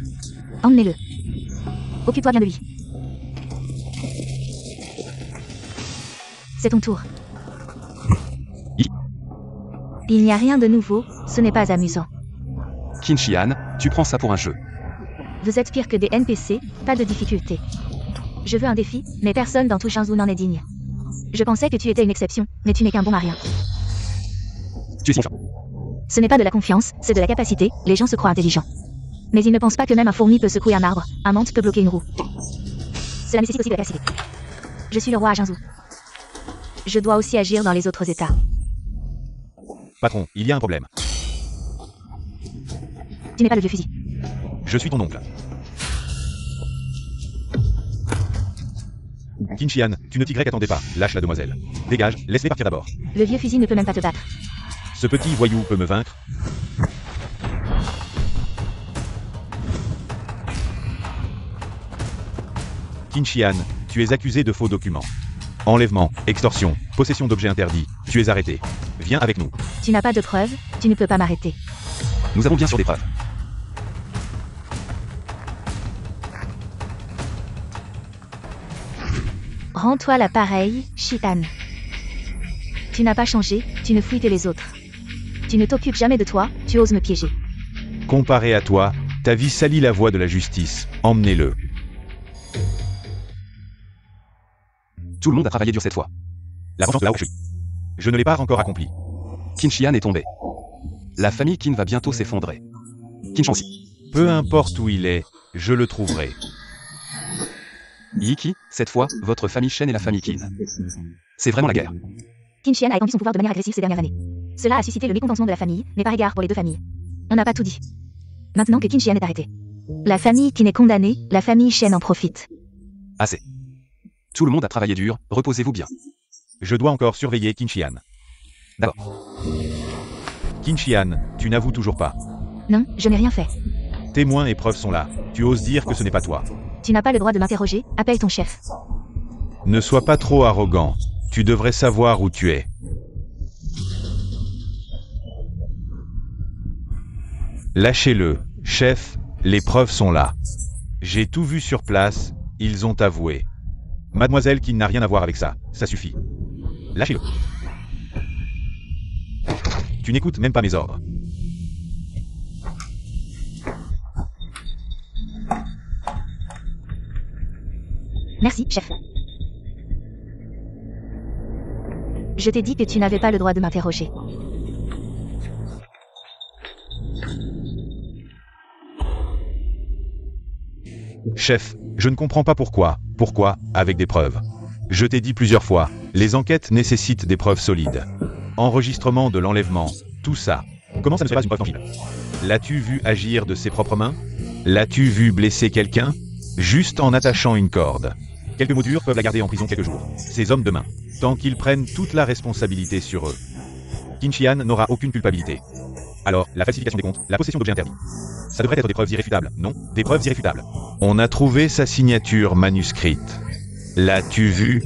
[SPEAKER 3] Emmenez-le. Occupe-toi bien de lui. C'est ton tour. Il n'y a rien de nouveau, ce n'est pas amusant.
[SPEAKER 2] Qin-Shihan, tu prends ça pour un jeu.
[SPEAKER 3] Vous êtes pire que des NPC, pas de difficulté. Je veux un défi, mais personne dans tout Shinzu n'en est digne. Je pensais que tu étais une exception, mais tu n'es qu'un bon à rien.
[SPEAKER 2] Tu es si confiant.
[SPEAKER 3] Ce n'est pas de la confiance, c'est de la capacité, les gens se croient intelligents. Mais ils ne pensent pas que même un fourmi peut secouer un arbre, un mante peut bloquer une roue. Cela nécessite aussi de la capacité. Je suis le roi à Shinzu. Je dois aussi agir dans les autres états.
[SPEAKER 1] Patron, il y a un problème.
[SPEAKER 3] Tu n'es pas le vieux fusil.
[SPEAKER 1] Je suis ton oncle. Qin-Shihan, tu ne t'y attendais pas. Lâche la demoiselle. Dégage, laisse-les partir d'abord.
[SPEAKER 3] Le vieux fusil ne peut même pas te battre.
[SPEAKER 1] Ce petit voyou peut me vaincre. Qin-Shihan, tu es accusé de faux documents. Enlèvement, extorsion, possession d'objets interdits. Tu es arrêté. Viens avec nous.
[SPEAKER 3] Tu n'as pas de preuves, tu ne peux pas m'arrêter.
[SPEAKER 2] Nous avons bien sûr des preuves.
[SPEAKER 3] Rends-toi l'appareil, Shihan. Tu n'as pas changé, tu ne fouilles que les autres. Tu ne t'occupes jamais de toi, tu oses me piéger.
[SPEAKER 1] Comparé à toi, ta vie salit la voie de la justice. Emmenez-le.
[SPEAKER 2] Tout le monde a travaillé dur cette fois. La vengeance là où je suis.
[SPEAKER 1] Je ne l'ai pas encore accompli.
[SPEAKER 2] Qin-Shihan est tombé. La famille Qin va bientôt s'effondrer. Qin-Shan aussi.
[SPEAKER 1] Peu importe où il est, je le trouverai.
[SPEAKER 2] Yiki, cette fois, votre famille Shen et la famille Qin. C'est vraiment la guerre.
[SPEAKER 3] Qin-Shihan a étendu son pouvoir de manière agressive ces dernières années. Cela a suscité le mécontentement de la famille, mais par égard pour les deux familles. On n'a pas tout dit. Maintenant que Qin-Shihan est arrêté. La famille Qin est condamnée, la famille Shen en profite.
[SPEAKER 2] Assez. Tout le monde a travaillé dur, reposez-vous bien.
[SPEAKER 1] Je dois encore surveiller Qin-Shihan.
[SPEAKER 2] D'abord.
[SPEAKER 1] Qin-Shihan, tu n'avoues toujours pas.
[SPEAKER 3] Non, je n'ai rien fait.
[SPEAKER 1] Témoins et preuves sont là. Tu oses dire que ce n'est pas toi.
[SPEAKER 3] Tu n'as pas le droit de m'interroger, appelle ton chef.
[SPEAKER 1] Ne sois pas trop arrogant. Tu devrais savoir où tu es. Lâchez-le, chef, les preuves sont là. J'ai tout vu sur place, ils ont avoué. Mademoiselle qui n'a rien à voir avec ça, ça suffit. Lâchez-le. Tu n'écoutes même pas mes ordres.
[SPEAKER 3] Merci, chef. Je t'ai dit que tu n'avais pas le droit de m'interroger.
[SPEAKER 1] Chef, je ne comprends pas pourquoi. Pourquoi, avec des preuves? Je t'ai dit plusieurs fois, les enquêtes nécessitent des preuves solides. Enregistrement de l'enlèvement, tout ça. Comment ça ne serait pas une preuve tangible? L'as-tu vu agir de ses propres mains? L'as-tu vu blesser quelqu'un? Juste en attachant une corde. Quelques mots durs peuvent la garder en prison quelques jours. Ces hommes de main. Tant qu'ils prennent toute la responsabilité sur eux. Qin Shihan n'aura aucune culpabilité. Alors, la falsification des comptes, la possession d'objets interdits. Ça devrait être des preuves irréfutables, non? Des preuves irréfutables. On a trouvé sa signature manuscrite. L'as-tu vu?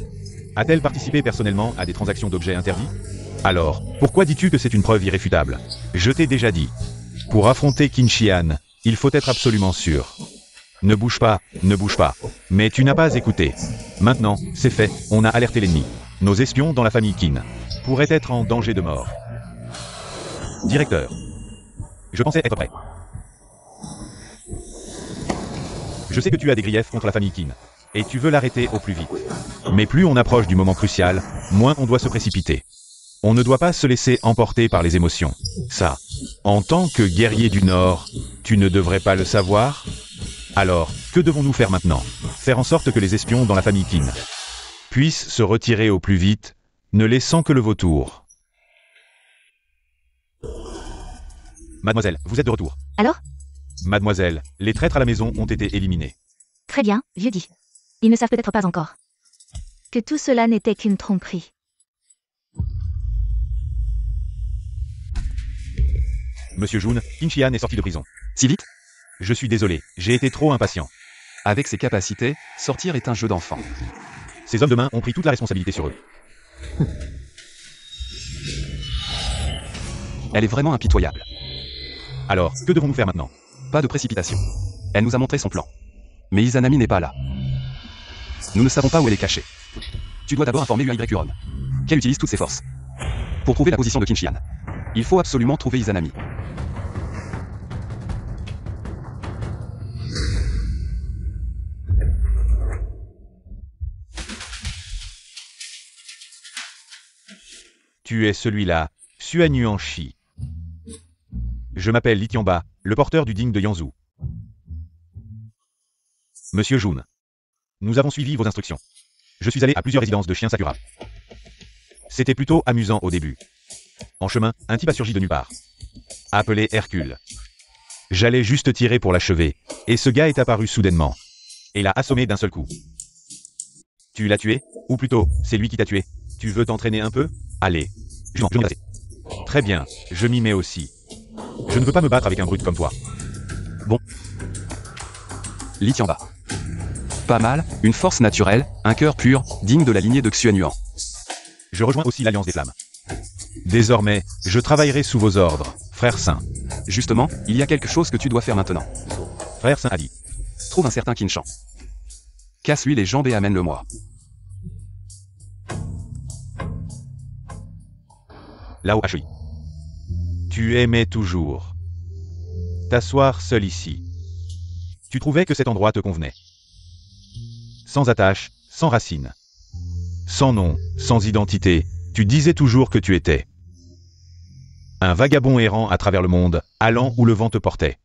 [SPEAKER 1] A-t-elle participé personnellement à des transactions d'objets interdits? Alors, pourquoi dis-tu que c'est une preuve irréfutable? Je t'ai déjà dit. Pour affronter Qin Shihan, il faut être absolument sûr. Ne bouge pas, ne bouge pas. Mais tu n'as pas écouté. Maintenant, c'est fait, on a alerté l'ennemi. Nos espions dans la famille Qin pourraient être en danger de mort. Directeur. Je pensais être prêt. Je sais que tu as des griefs contre la famille Qin. Et tu veux l'arrêter au plus vite. Mais plus on approche du moment crucial, moins on doit se précipiter. On ne doit pas se laisser emporter par les émotions. Ça, en tant que guerrier du Nord, tu ne devrais pas le savoir? Alors, que devons-nous faire maintenant? Faire en sorte que les espions dans la famille Qin puissent se retirer au plus vite, ne laissant que le vautour. Mademoiselle, vous êtes de retour.
[SPEAKER 3] Alors?
[SPEAKER 1] Mademoiselle, les traîtres à la maison ont été éliminés.
[SPEAKER 3] Très bien, vieux dit. Ils ne savent peut-être pas encore que tout cela n'était qu'une tromperie.
[SPEAKER 1] Monsieur Jun, Qin Shihan est sorti de prison.
[SPEAKER 2] Si vite?
[SPEAKER 1] Je suis désolé, j'ai été trop impatient.
[SPEAKER 2] Avec ses capacités, sortir est un jeu d'enfant.
[SPEAKER 1] Ces hommes de main ont pris toute la responsabilité sur eux.
[SPEAKER 2] Elle est vraiment impitoyable.
[SPEAKER 1] Alors, que devons-nous faire maintenant?
[SPEAKER 2] Pas de précipitation. Elle nous a montré son plan. Mais Izanami n'est pas là. Nous ne savons pas où elle est cachée. Tu dois d'abord informer Uai Kuron, qu'elle utilise toutes ses forces pour trouver la position de Qin Shihan. Il faut absolument trouver Izanami.
[SPEAKER 1] Tu es celui-là, Suan Yuanshi. Je m'appelle Li Tianba, le porteur du digne de Yanzhou. Monsieur Jun, nous avons suivi vos instructions. Je suis allé à plusieurs résidences de chiens Sakura. C'était plutôt amusant au début. En chemin, un type a surgi de nulle part. Appelé Hercule. J'allais juste tirer pour l'achever, et ce gars est apparu soudainement. Et l'a assommé d'un seul coup. Tu l'as tué? Ou plutôt, c'est lui qui t'a tué. Tu veux t'entraîner un peu? Allez. Je m'en ai assez. Très bien, je m'y mets aussi. Je ne veux pas me battre avec un brute comme toi. Bon.
[SPEAKER 2] Li Tianba. Pas mal, une force naturelle, un cœur pur, digne de la lignée de Xuan Yuan.
[SPEAKER 1] Je rejoins aussi l'Alliance des Flammes. Désormais, je travaillerai sous vos ordres, frère saint.
[SPEAKER 2] Justement, il y a quelque chose que tu dois faire maintenant.
[SPEAKER 1] Frère saint a dit.
[SPEAKER 2] Trouve un certain Qin Shan. Casse-lui les jambes et amène-le-moi.
[SPEAKER 1] Lao Hui. Tu aimais toujours t'asseoir seul ici. Tu trouvais que cet endroit te convenait. Sans attache, sans racines. Sans nom, sans identité, tu disais toujours que tu étais un vagabond errant à travers le monde, allant où le vent te portait.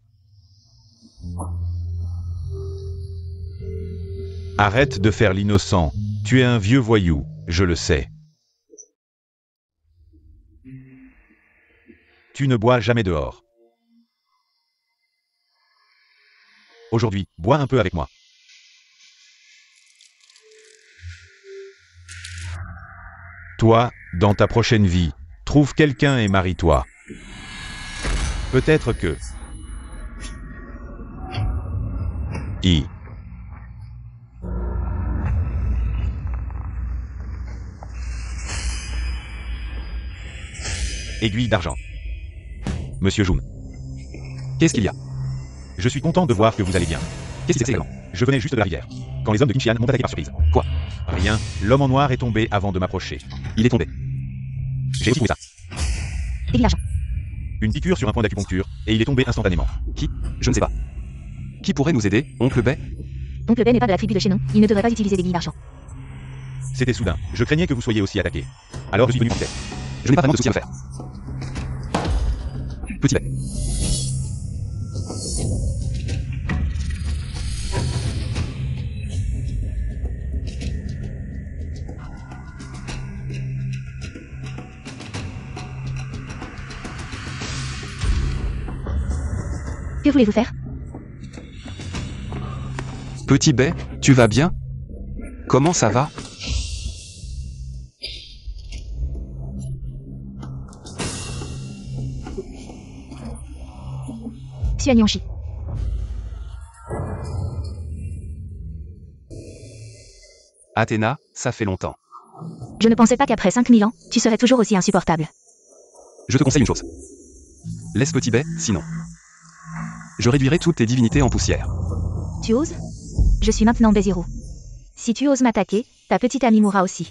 [SPEAKER 1] Arrête de faire l'innocent, tu es un vieux voyou, je le sais. Tu ne bois jamais dehors. Aujourd'hui, bois un peu avec moi. Toi, dans ta prochaine vie, trouve quelqu'un et marie-toi. Peut-être que... Aiguille d'argent. Monsieur Jun.
[SPEAKER 2] Qu'est-ce qu'il y a?
[SPEAKER 1] Je suis content de voir que vous allez bien.
[SPEAKER 2] Qu'est-ce qui s'est passé?
[SPEAKER 1] Je venais juste de la rivière. quand les hommes de Qinxian m'ont attaqué par surprise.
[SPEAKER 2] Quoi?
[SPEAKER 1] Rien. L'homme en noir est tombé avant de m'approcher.
[SPEAKER 2] Il est tombé.
[SPEAKER 1] J'ai aussi trouvé ça.
[SPEAKER 3] Aiguille d'argent.
[SPEAKER 1] Une piqûre sur un point d'acupuncture, et il est tombé instantanément.
[SPEAKER 2] Qui? Je ne sais pas. Qui pourrait nous aider, oncle Bay?
[SPEAKER 3] Oncle Ben n'est pas de la tribu de Chenon, il ne devrait pas utiliser d'aiguille d'argent.
[SPEAKER 1] C'était soudain. Je craignais que vous soyez aussi attaqué. Alors je suis venu vous aider.
[SPEAKER 2] Je n'ai pas vraiment de soucis à me faire. Petit Bay.
[SPEAKER 3] Que voulez-vous faire?
[SPEAKER 2] Petit Bay, tu vas bien? Comment ça va?
[SPEAKER 3] Xuan Yongshi.
[SPEAKER 2] Athéna, ça fait longtemps.
[SPEAKER 3] Je ne pensais pas qu'après 5000 ans, tu serais toujours aussi insupportable.
[SPEAKER 2] Je te conseille une chose. Laisse Petit Bay, sinon. Je réduirai toutes tes divinités en poussière.
[SPEAKER 3] Tu oses? Je suis maintenant Bézirou. Si tu oses m'attaquer, ta petite amie mourra aussi.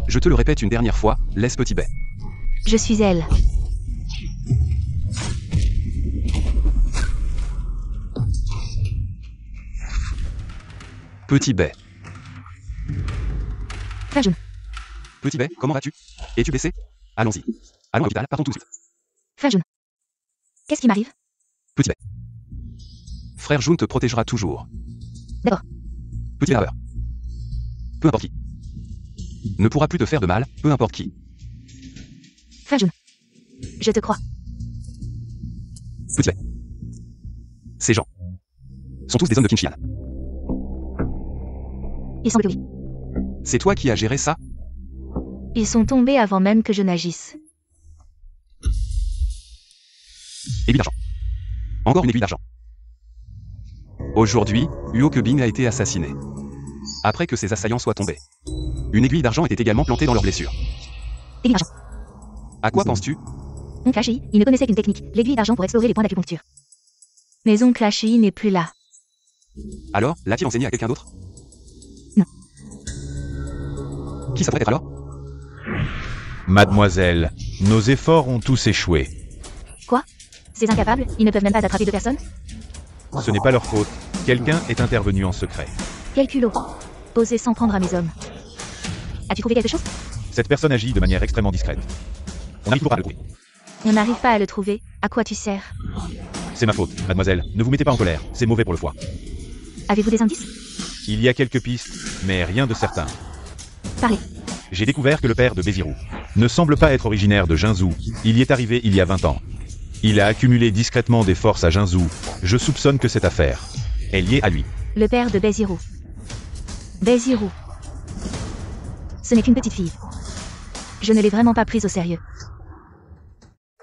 [SPEAKER 2] Je te le répète une dernière fois, laisse Petit Bay.
[SPEAKER 3] Je suis elle.
[SPEAKER 2] Petit Bay.
[SPEAKER 3] Frère jaune.
[SPEAKER 2] Petit Bay, comment vas-tu? Es-tu blessé? Allons-y. Allons à l'hôpital, partons tout de suite.
[SPEAKER 3] Frère jaune. Qu'est-ce qui m'arrive?
[SPEAKER 2] Petit Bay. Frère June te protégera toujours.
[SPEAKER 3] D'accord.
[SPEAKER 2] Petit Bay. Peu importe qui. Ne pourra plus te faire de mal, peu importe qui.
[SPEAKER 3] Frère jaune. Je te crois.
[SPEAKER 2] Petit Bay. Ces gens sont tous des hommes de Qinxian.
[SPEAKER 3] Il semble que oui.
[SPEAKER 2] C'est toi qui as géré ça?
[SPEAKER 3] Ils sont tombés avant même que je n'agisse.
[SPEAKER 2] Aiguille d'argent. Encore une aiguille d'argent. Aujourd'hui, Huo Kebing a été assassiné. Après que ses assaillants soient tombés. Une aiguille d'argent était également plantée dans leurs blessures.
[SPEAKER 3] Aiguille d'argent.
[SPEAKER 2] À quoi penses-tu?
[SPEAKER 3] Oncle Ashi, il ne connaissait qu'une technique, l'aiguille d'argent pour explorer les points d'acupuncture. Mais oncle Ashi n'est plus là.
[SPEAKER 2] Alors, l'a-t-il enseigné à quelqu'un d'autre?
[SPEAKER 3] Non.
[SPEAKER 2] Qui ça pourrait être alors?
[SPEAKER 1] Mademoiselle, nos efforts ont tous échoué.
[SPEAKER 3] Quoi? Ces incapables, ils ne peuvent même pas attraper deux personnes?
[SPEAKER 1] Ce n'est pas leur faute. Quelqu'un est intervenu en secret.
[SPEAKER 3] Quel culot. Oser s'en prendre à mes hommes. As-tu trouvé quelque chose?
[SPEAKER 1] Cette personne agit de manière extrêmement discrète. On n'arrive toujours pas à le trouver.
[SPEAKER 3] On n'arrive pas à le trouver. À quoi tu sers?
[SPEAKER 1] C'est ma faute, mademoiselle. Ne vous mettez pas en colère. C'est mauvais pour le foie.
[SPEAKER 3] Avez-vous des indices?
[SPEAKER 1] Il y a quelques pistes, mais rien de certain.
[SPEAKER 3] Parlez.
[SPEAKER 1] J'ai découvert que le père de Bézirou ne semble pas être originaire de Jinzhou. Il y est arrivé il y a 20 ans. Il a accumulé discrètement des forces à Jinzhou. Je soupçonne que cette affaire est liée à lui.
[SPEAKER 3] Le père de Bézirou. Bézirou. Ce n'est qu'une petite fille. Je ne l'ai vraiment pas prise au sérieux.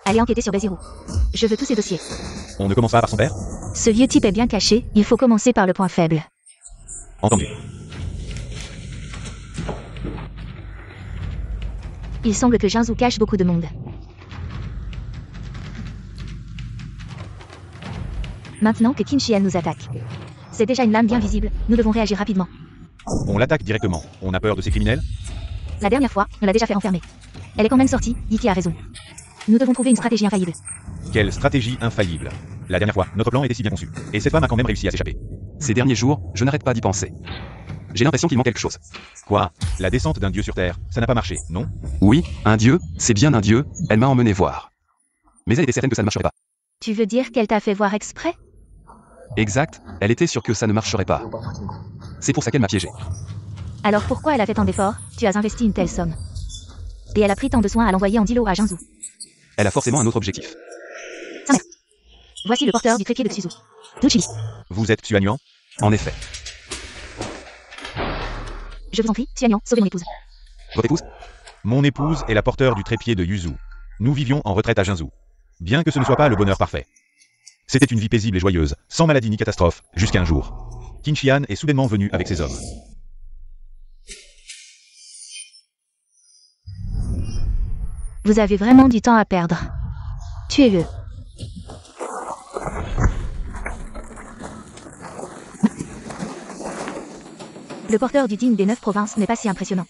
[SPEAKER 3] Allez enquêter sur Bézirou. Je veux tous ses dossiers.
[SPEAKER 1] On ne commence pas par son père?
[SPEAKER 3] Ce vieux type est bien caché, il faut commencer par le point faible.
[SPEAKER 1] Entendu.
[SPEAKER 3] Il semble que Jinzhou cache beaucoup de monde. Maintenant que Qinxian nous attaque. C'est déjà une lame bien visible, nous devons réagir rapidement.
[SPEAKER 1] On l'attaque directement. On a peur de ces criminels?
[SPEAKER 3] La dernière fois, on l'a déjà fait enfermer. Elle est quand même sortie, Yiki a raison. Nous devons trouver une stratégie infaillible.
[SPEAKER 1] Quelle stratégie infaillible. La dernière fois, notre plan était si bien conçu. Et cette femme a quand même réussi à s'échapper.
[SPEAKER 2] Ces derniers jours, je n'arrête pas d'y penser. J'ai l'impression qu'il manque quelque chose.
[SPEAKER 1] Quoi? La descente d'un dieu sur Terre, ça n'a pas marché, non?
[SPEAKER 2] Oui, un dieu, c'est bien un dieu, elle m'a emmené voir. Mais elle était certaine que ça ne marcherait pas.
[SPEAKER 3] Tu veux dire qu'elle t'a fait voir exprès?
[SPEAKER 2] Exact, elle était sûre que ça ne marcherait pas. C'est pour ça qu'elle m'a piégé.
[SPEAKER 3] Alors pourquoi elle a fait tant d'efforts? Tu as investi une telle somme. Et elle a pris tant de soin à l'envoyer en Dilo à Jinzhou.
[SPEAKER 2] Elle a forcément un autre objectif.
[SPEAKER 3] Sa mère. Voici le porteur du trépied de Tsuzu. Duchili.
[SPEAKER 1] Vous êtes Xuan Yuan?
[SPEAKER 2] En effet.
[SPEAKER 3] Je vous en prie, Xuan, sauvez mon épouse.
[SPEAKER 2] Votre épouse?
[SPEAKER 1] Mon épouse est la porteur du trépied de Yuzu. Nous vivions en retraite à Jinzhou. Bien que ce ne soit pas le bonheur parfait. C'était une vie paisible et joyeuse, sans maladie ni catastrophe, jusqu'à un jour. Qinxian est soudainement venu avec ses hommes.
[SPEAKER 3] Vous avez vraiment du temps à perdre. Tuez-le. Le porteur du digne des 9 provinces n'est pas si impressionnant.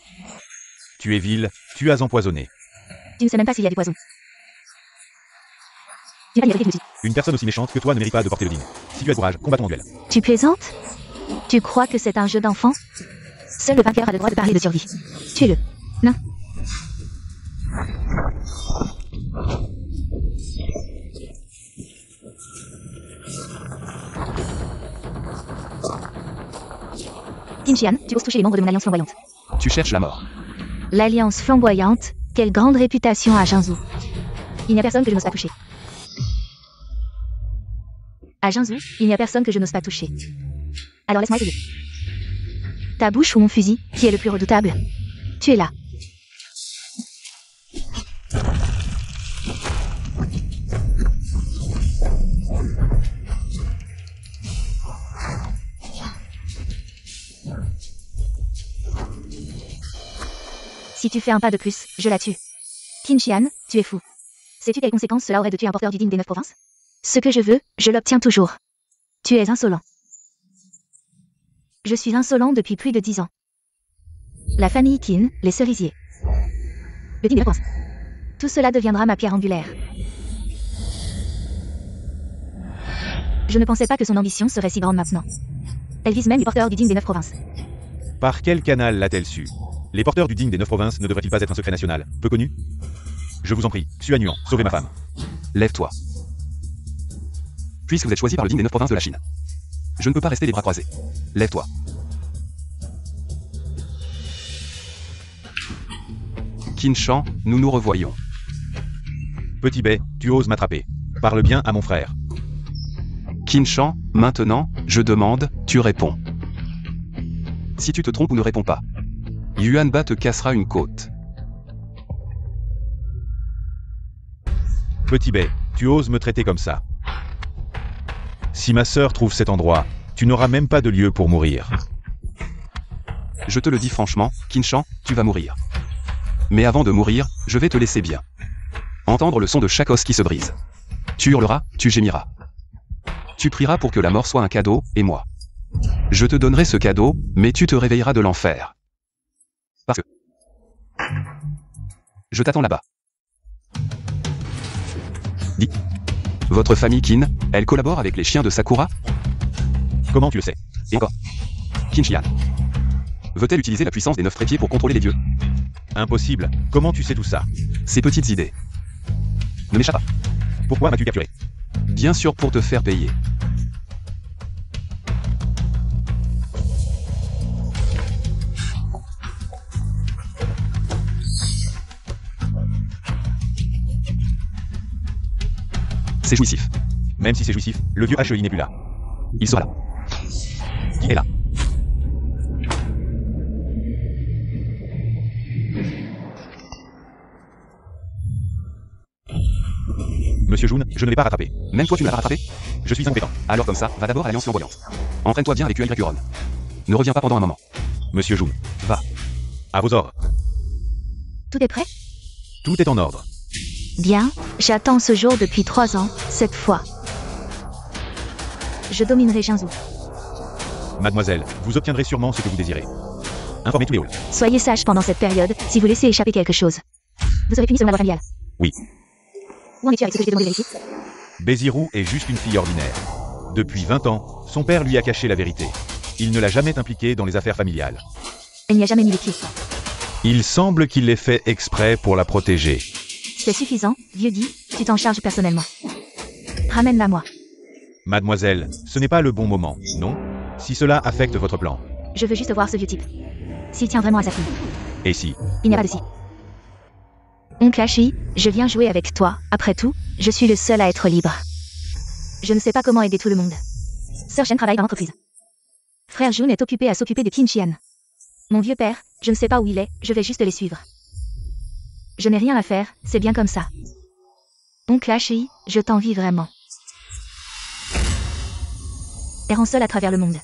[SPEAKER 1] Tu es vil, tu as empoisonné.
[SPEAKER 3] Tu ne sais même pas s'il y a du poison. Tu n'as pas la vérité,
[SPEAKER 1] Une personne aussi méchante que toi ne mérite pas de porter le digne. Si tu as courage, combat-ton en duel.
[SPEAKER 3] Tu plaisantes? Tu crois que c'est un jeu d'enfant? Seul le vainqueur a le droit de parler de survie. Tuez-le. Non. Qin Shihan, tu oses toucher les membres de mon alliance flamboyante.
[SPEAKER 2] Tu cherches la mort.
[SPEAKER 3] L'alliance flamboyante, quelle grande réputation à Jinzhou. Il n'y a personne que je n'ose pas toucher. À Jinzhou, il n'y a personne que je n'ose pas toucher. Alors laisse-moi essayer. Ta bouche ou mon fusil, qui est le plus redoutable? Tu es là. Si tu fais un pas de plus, je la tue. Qin Shihan, tu es fou. Sais-tu quelles conséquences cela aurait de tuer un porteur du digne des 9 provinces? Ce que je veux, je l'obtiens toujours. Tu es insolent. Je suis insolent depuis plus de 10 ans. La famille Qin, les cerisiers. Le digne des 9 provinces. Tout cela deviendra ma pierre angulaire. Je ne pensais pas que son ambition serait si grande maintenant. Elle vise même les porteurs du digne des 9 provinces.
[SPEAKER 1] Par quel canal l'a-t-elle su? Les porteurs du digne des 9 provinces ne devraient-ils pas être un secret national, peu connu? Je vous en prie, Xue Nuan, sauvez ma femme.
[SPEAKER 2] Lève-toi. Puisque vous êtes choisi par le digne des 9 provinces de la Chine. Je ne peux pas rester les bras croisés. Lève-toi. Qin Shan, nous nous revoyons.
[SPEAKER 1] Petit Bai, tu oses m'attraper. Parle bien à mon frère.
[SPEAKER 2] Qin Shan, maintenant, je demande, tu réponds. Si tu te trompes ou ne réponds pas, Yuan Ba te cassera une côte.
[SPEAKER 1] Petit Bai, tu oses me traiter comme ça. Si ma sœur trouve cet endroit, tu n'auras même pas de lieu pour mourir.
[SPEAKER 2] Je te le dis franchement, Qin Shan, tu vas mourir. Mais avant de mourir, je vais te laisser bien entendre le son de chaque os qui se brise. Tu hurleras, tu gémiras. Tu prieras pour que la mort soit un cadeau, et moi. Je te donnerai ce cadeau, mais tu te réveilleras de l'enfer. Parce que... Je t'attends là-bas. Dis. Votre famille Qin, elle collabore avec les chiens de Sakura?
[SPEAKER 1] Comment tu le sais?
[SPEAKER 2] Et encore. Qin Shihan. Veut-elle utiliser la puissance des 9 trépieds pour contrôler les dieux?
[SPEAKER 1] Impossible. Comment tu sais tout ça?
[SPEAKER 2] Ces petites idées. Ne m'échappe pas.
[SPEAKER 1] Pourquoi m'as-tu capturé?
[SPEAKER 2] Bien sûr pour te faire payer. C'est jouissif.
[SPEAKER 1] Même si c'est jouissif, le vieux HEI n'est plus là.
[SPEAKER 2] Il sera là. Qui est là?
[SPEAKER 1] Monsieur Jun, je ne vais pas rattraper.
[SPEAKER 2] Même toi tu ne l'as pas rattrapé?
[SPEAKER 1] Je suis incompétent.
[SPEAKER 2] Alors comme ça, va d'abord à l'Alliance flamboyante. Entraîne-toi bien avec QY Huron. Ne reviens pas pendant un moment.
[SPEAKER 1] Monsieur Jun.
[SPEAKER 2] Va.
[SPEAKER 1] À vos ordres.
[SPEAKER 3] Tout est prêt?
[SPEAKER 1] Tout est en ordre.
[SPEAKER 3] Bien, j'attends ce jour depuis 3 ans, cette fois. Je dominerai Jinzhou.
[SPEAKER 1] Mademoiselle, vous obtiendrez sûrement ce que vous désirez. Informez tous les halls.
[SPEAKER 3] Soyez sage pendant cette période, si vous laissez échapper quelque chose. Vous serez puni selon la loi familiale.
[SPEAKER 1] Oui.
[SPEAKER 3] Où en es-tu avec ce que je t'ai demandé de vérifier?
[SPEAKER 1] Bézirou est juste une fille ordinaire. Depuis 20 ans, son père lui a caché la vérité. Il ne l'a jamais impliquée dans les affaires familiales.
[SPEAKER 3] Elle n'y a jamais mis les pieds.
[SPEAKER 1] Il semble qu'il l'ait fait exprès pour la protéger.
[SPEAKER 3] C'est suffisant, vieux Guy, tu t'en charges personnellement. Ramène-la moi.
[SPEAKER 1] Mademoiselle, ce n'est pas le bon moment, non? Si cela affecte votre plan.
[SPEAKER 3] Je veux juste voir ce vieux type. S'il tient vraiment à sa fille.
[SPEAKER 1] Et si?
[SPEAKER 3] Il n'y a pas de si. Oncle Hachi, je viens jouer avec toi, après tout, je suis le seul à être libre. Je ne sais pas comment aider tout le monde. Sœur Shen travaille dans l'entreprise. Frère Jun est occupé à s'occuper de Qin Shihan. Mon vieux père, je ne sais pas où il est, je vais juste les suivre. Je n'ai rien à faire, c'est bien comme ça. Oncle Hachi, je t'envie vraiment. Errant seul à travers le monde.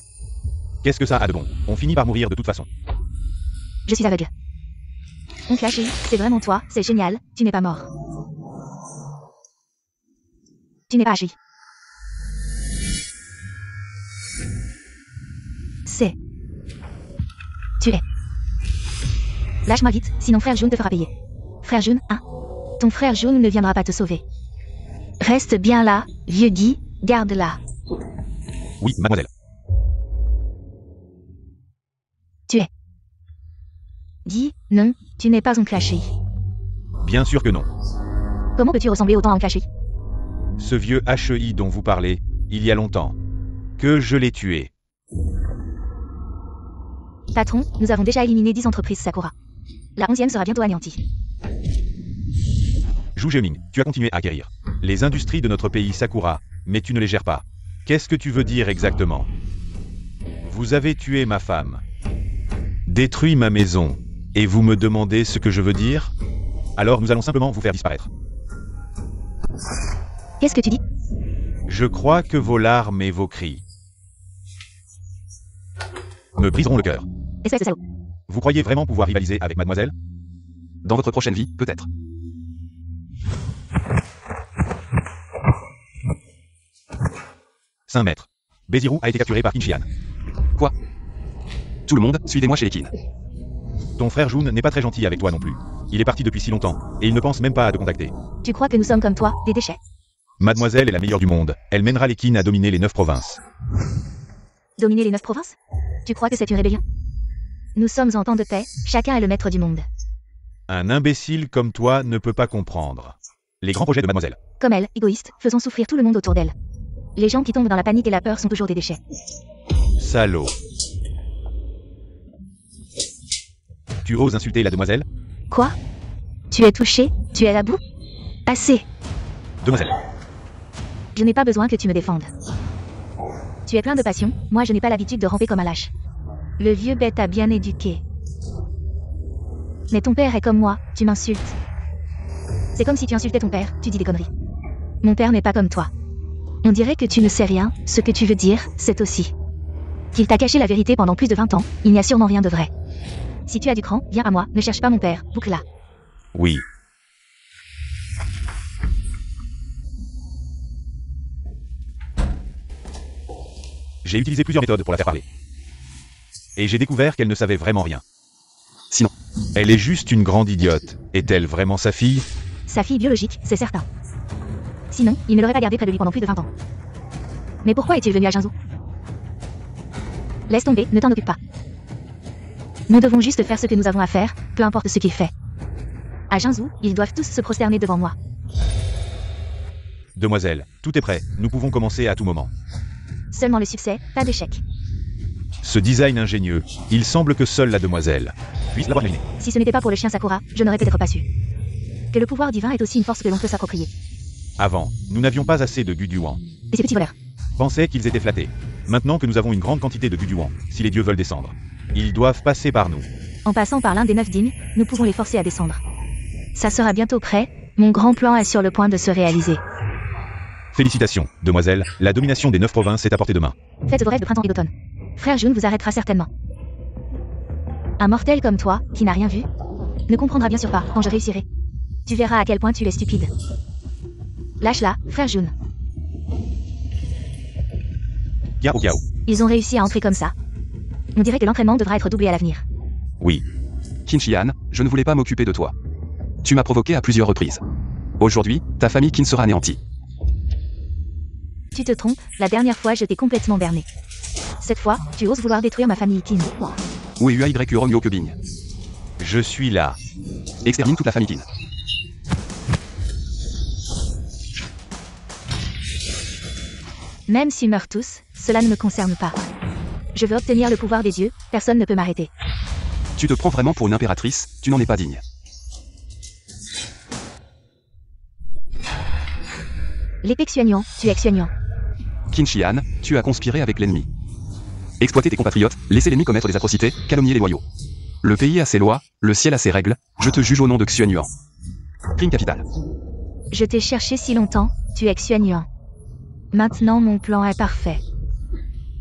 [SPEAKER 1] Qu'est-ce que ça a de bon? On finit par mourir de toute façon.
[SPEAKER 3] Je suis aveugle. Oncle Hachi, c'est vraiment toi, c'est génial, tu n'es pas mort. Tu n'es pas agi. C'est Lâche-moi vite, sinon frère Jun te fera payer. Frère Jun, hein? Ton frère Jun ne viendra pas te sauver. Reste bien là, vieux Guy, garde-la.
[SPEAKER 1] Oui, mademoiselle.
[SPEAKER 3] Tu es. Guy, non, tu n'es pas un Clashi.
[SPEAKER 1] Bien sûr que non.
[SPEAKER 3] Comment peux-tu ressembler autant à un Clashi?
[SPEAKER 1] Ce vieux HEI dont vous parlez, il y a longtemps. Que je l'ai tué.
[SPEAKER 3] Patron, nous avons déjà éliminé 10 entreprises Sakura. La 11e sera bientôt anéantie.
[SPEAKER 1] Zhu Jiaming, tu as continué à acquérir les industries de notre pays Sakura, mais tu ne les gères pas. Qu'est-ce que tu veux dire exactement? Vous avez tué ma femme. Détruit ma maison. Et vous me demandez ce que je veux dire? Alors nous allons simplement vous faire disparaître.
[SPEAKER 3] Qu'est-ce que tu dis?
[SPEAKER 1] Je crois que vos larmes et vos cris me briseront le cœur.
[SPEAKER 3] Espèce de salaud.
[SPEAKER 1] Vous croyez vraiment pouvoir rivaliser avec mademoiselle?
[SPEAKER 2] Dans votre prochaine vie, peut-être.
[SPEAKER 1] Saint maître. Bézirou a été capturé par Qin.
[SPEAKER 2] Quoi? Tout le monde, suivez-moi chez les Qin.
[SPEAKER 1] Ton frère Jun n'est pas très gentil avec toi non plus. Il est parti depuis si longtemps, et il ne pense même pas à te contacter.
[SPEAKER 3] Tu crois que nous sommes comme toi, des déchets?
[SPEAKER 1] Mademoiselle est la meilleure du monde. Elle mènera les Qin à dominer les 9 provinces.
[SPEAKER 3] Dominer les 9 provinces? Tu crois que c'est une rébellion? Nous sommes en temps de paix, chacun est le maître du monde.
[SPEAKER 1] Un imbécile comme toi ne peut pas comprendre les grands projets de mademoiselle.
[SPEAKER 3] Comme elle, égoïste, faisons souffrir tout le monde autour d'elle. Les gens qui tombent dans la panique et la peur sont toujours des déchets.
[SPEAKER 1] Salaud. Tu oses insulter la demoiselle?
[SPEAKER 3] Quoi? Tu es touché? Tu es à bout? Assez.
[SPEAKER 1] Demoiselle.
[SPEAKER 3] Je n'ai pas besoin que tu me défendes. Tu es plein de passion, moi je n'ai pas l'habitude de ramper comme un lâche. Le vieux bête t'a bien éduqué. Mais ton père est comme moi, tu m'insultes. C'est comme si tu insultais ton père, tu dis des conneries. Mon père n'est pas comme toi. On dirait que tu ne sais rien, ce que tu veux dire, c'est aussi qu'il t'a caché la vérité pendant plus de 20 ans, il n'y a sûrement rien de vrai. Si tu as du cran, viens à moi, ne cherche pas mon père, boucle-la.
[SPEAKER 1] Oui. J'ai utilisé plusieurs méthodes pour la faire parler. Et j'ai découvert qu'elle ne savait vraiment rien.
[SPEAKER 2] Sinon.
[SPEAKER 1] Elle est juste une grande idiote. Est-elle vraiment sa fille?
[SPEAKER 3] Sa fille biologique, c'est certain. Sinon, il ne l'aurait pas gardée près de lui pendant plus de 20 ans. Mais pourquoi es-tu venu à Jinzhou? Laisse tomber, ne t'en occupe pas. Nous devons juste faire ce que nous avons à faire, peu importe ce qu'il fait. À Jinzhou, ils doivent tous se prosterner devant moi.
[SPEAKER 1] Demoiselle, tout est prêt, nous pouvons commencer à tout moment.
[SPEAKER 3] Seulement le succès, pas d'échec.
[SPEAKER 1] Ce design ingénieux, il semble que seule la demoiselle puisse l'avoir imaginé.
[SPEAKER 3] Si ce n'était pas pour le chien Sakura, je n'aurais peut-être pas su. Que le pouvoir divin est aussi une force que l'on peut s'approprier.
[SPEAKER 1] Avant, nous n'avions pas assez de Guduan.
[SPEAKER 3] Et ces petits voleurs.
[SPEAKER 1] Pensaient qu'ils étaient flattés. Maintenant que nous avons une grande quantité de Guduan, si les dieux veulent descendre, ils doivent passer par nous.
[SPEAKER 3] En passant par l'un des 9 dignes, nous pouvons les forcer à descendre. Ça sera bientôt prêt, mon grand plan est sur le point de se réaliser.
[SPEAKER 1] Félicitations, demoiselle, la domination des 9 provinces est à portée de main.
[SPEAKER 3] Faites vos rêves de printemps et d'automne. Frère Jun vous arrêtera certainement. Un mortel comme toi, qui n'a rien vu, ne comprendra bien sûr pas quand je réussirai. Tu verras à quel point tu es stupide. Lâche-la, frère Jun.
[SPEAKER 1] Gao Gao.
[SPEAKER 3] Ils ont réussi à entrer comme ça. On dirait que l'entraînement devra être doublé à l'avenir.
[SPEAKER 1] Oui.
[SPEAKER 2] Qin, je ne voulais pas m'occuper de toi. Tu m'as provoqué à plusieurs reprises. Aujourd'hui, ta famille Qin sera anéantie.
[SPEAKER 3] Tu te trompes, la dernière fois je t'ai complètement berné. Cette fois, tu oses vouloir détruire ma famille Qin.
[SPEAKER 2] Où est UAY Romeo Kubing?
[SPEAKER 1] Je suis là.
[SPEAKER 2] Extermine toute la famille Qin.
[SPEAKER 3] Même s'ils meurent tous, cela ne me concerne pas. Je veux obtenir le pouvoir des dieux, personne ne peut m'arrêter.
[SPEAKER 2] Tu te prends vraiment pour une impératrice, tu n'en es pas digne.
[SPEAKER 3] L'épée Xuanyuan, tu es Xuanyuan.
[SPEAKER 2] Qin, tu as conspiré avec l'ennemi. Exploiter tes compatriotes, laisser l'ennemi commettre des atrocités, calomnier les loyaux. Le pays a ses lois, le ciel a ses règles, je te juge au nom de Xuanyuan. Crime capital.
[SPEAKER 3] Je t'ai cherché si longtemps, tu es Xuanyuan. Maintenant mon plan est parfait.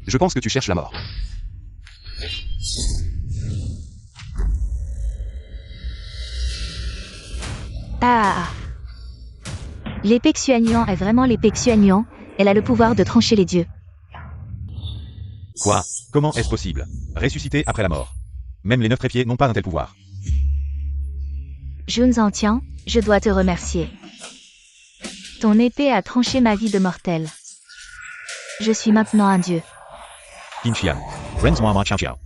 [SPEAKER 2] Je pense que tu cherches la mort.
[SPEAKER 3] Ah. L'épée Xuanyuan est vraiment l'épée Xuanyuan, elle a le pouvoir de trancher les dieux.
[SPEAKER 1] Quoi? Comment est-ce possible? Ressusciter après la mort. Même les 9 trépieds n'ont pas un tel pouvoir.
[SPEAKER 3] Jun Zhantian, je dois te remercier. Ton épée a tranché ma vie de mortel. Je suis maintenant un dieu.
[SPEAKER 1] Qin Renz-moi ma Qiao Qiao.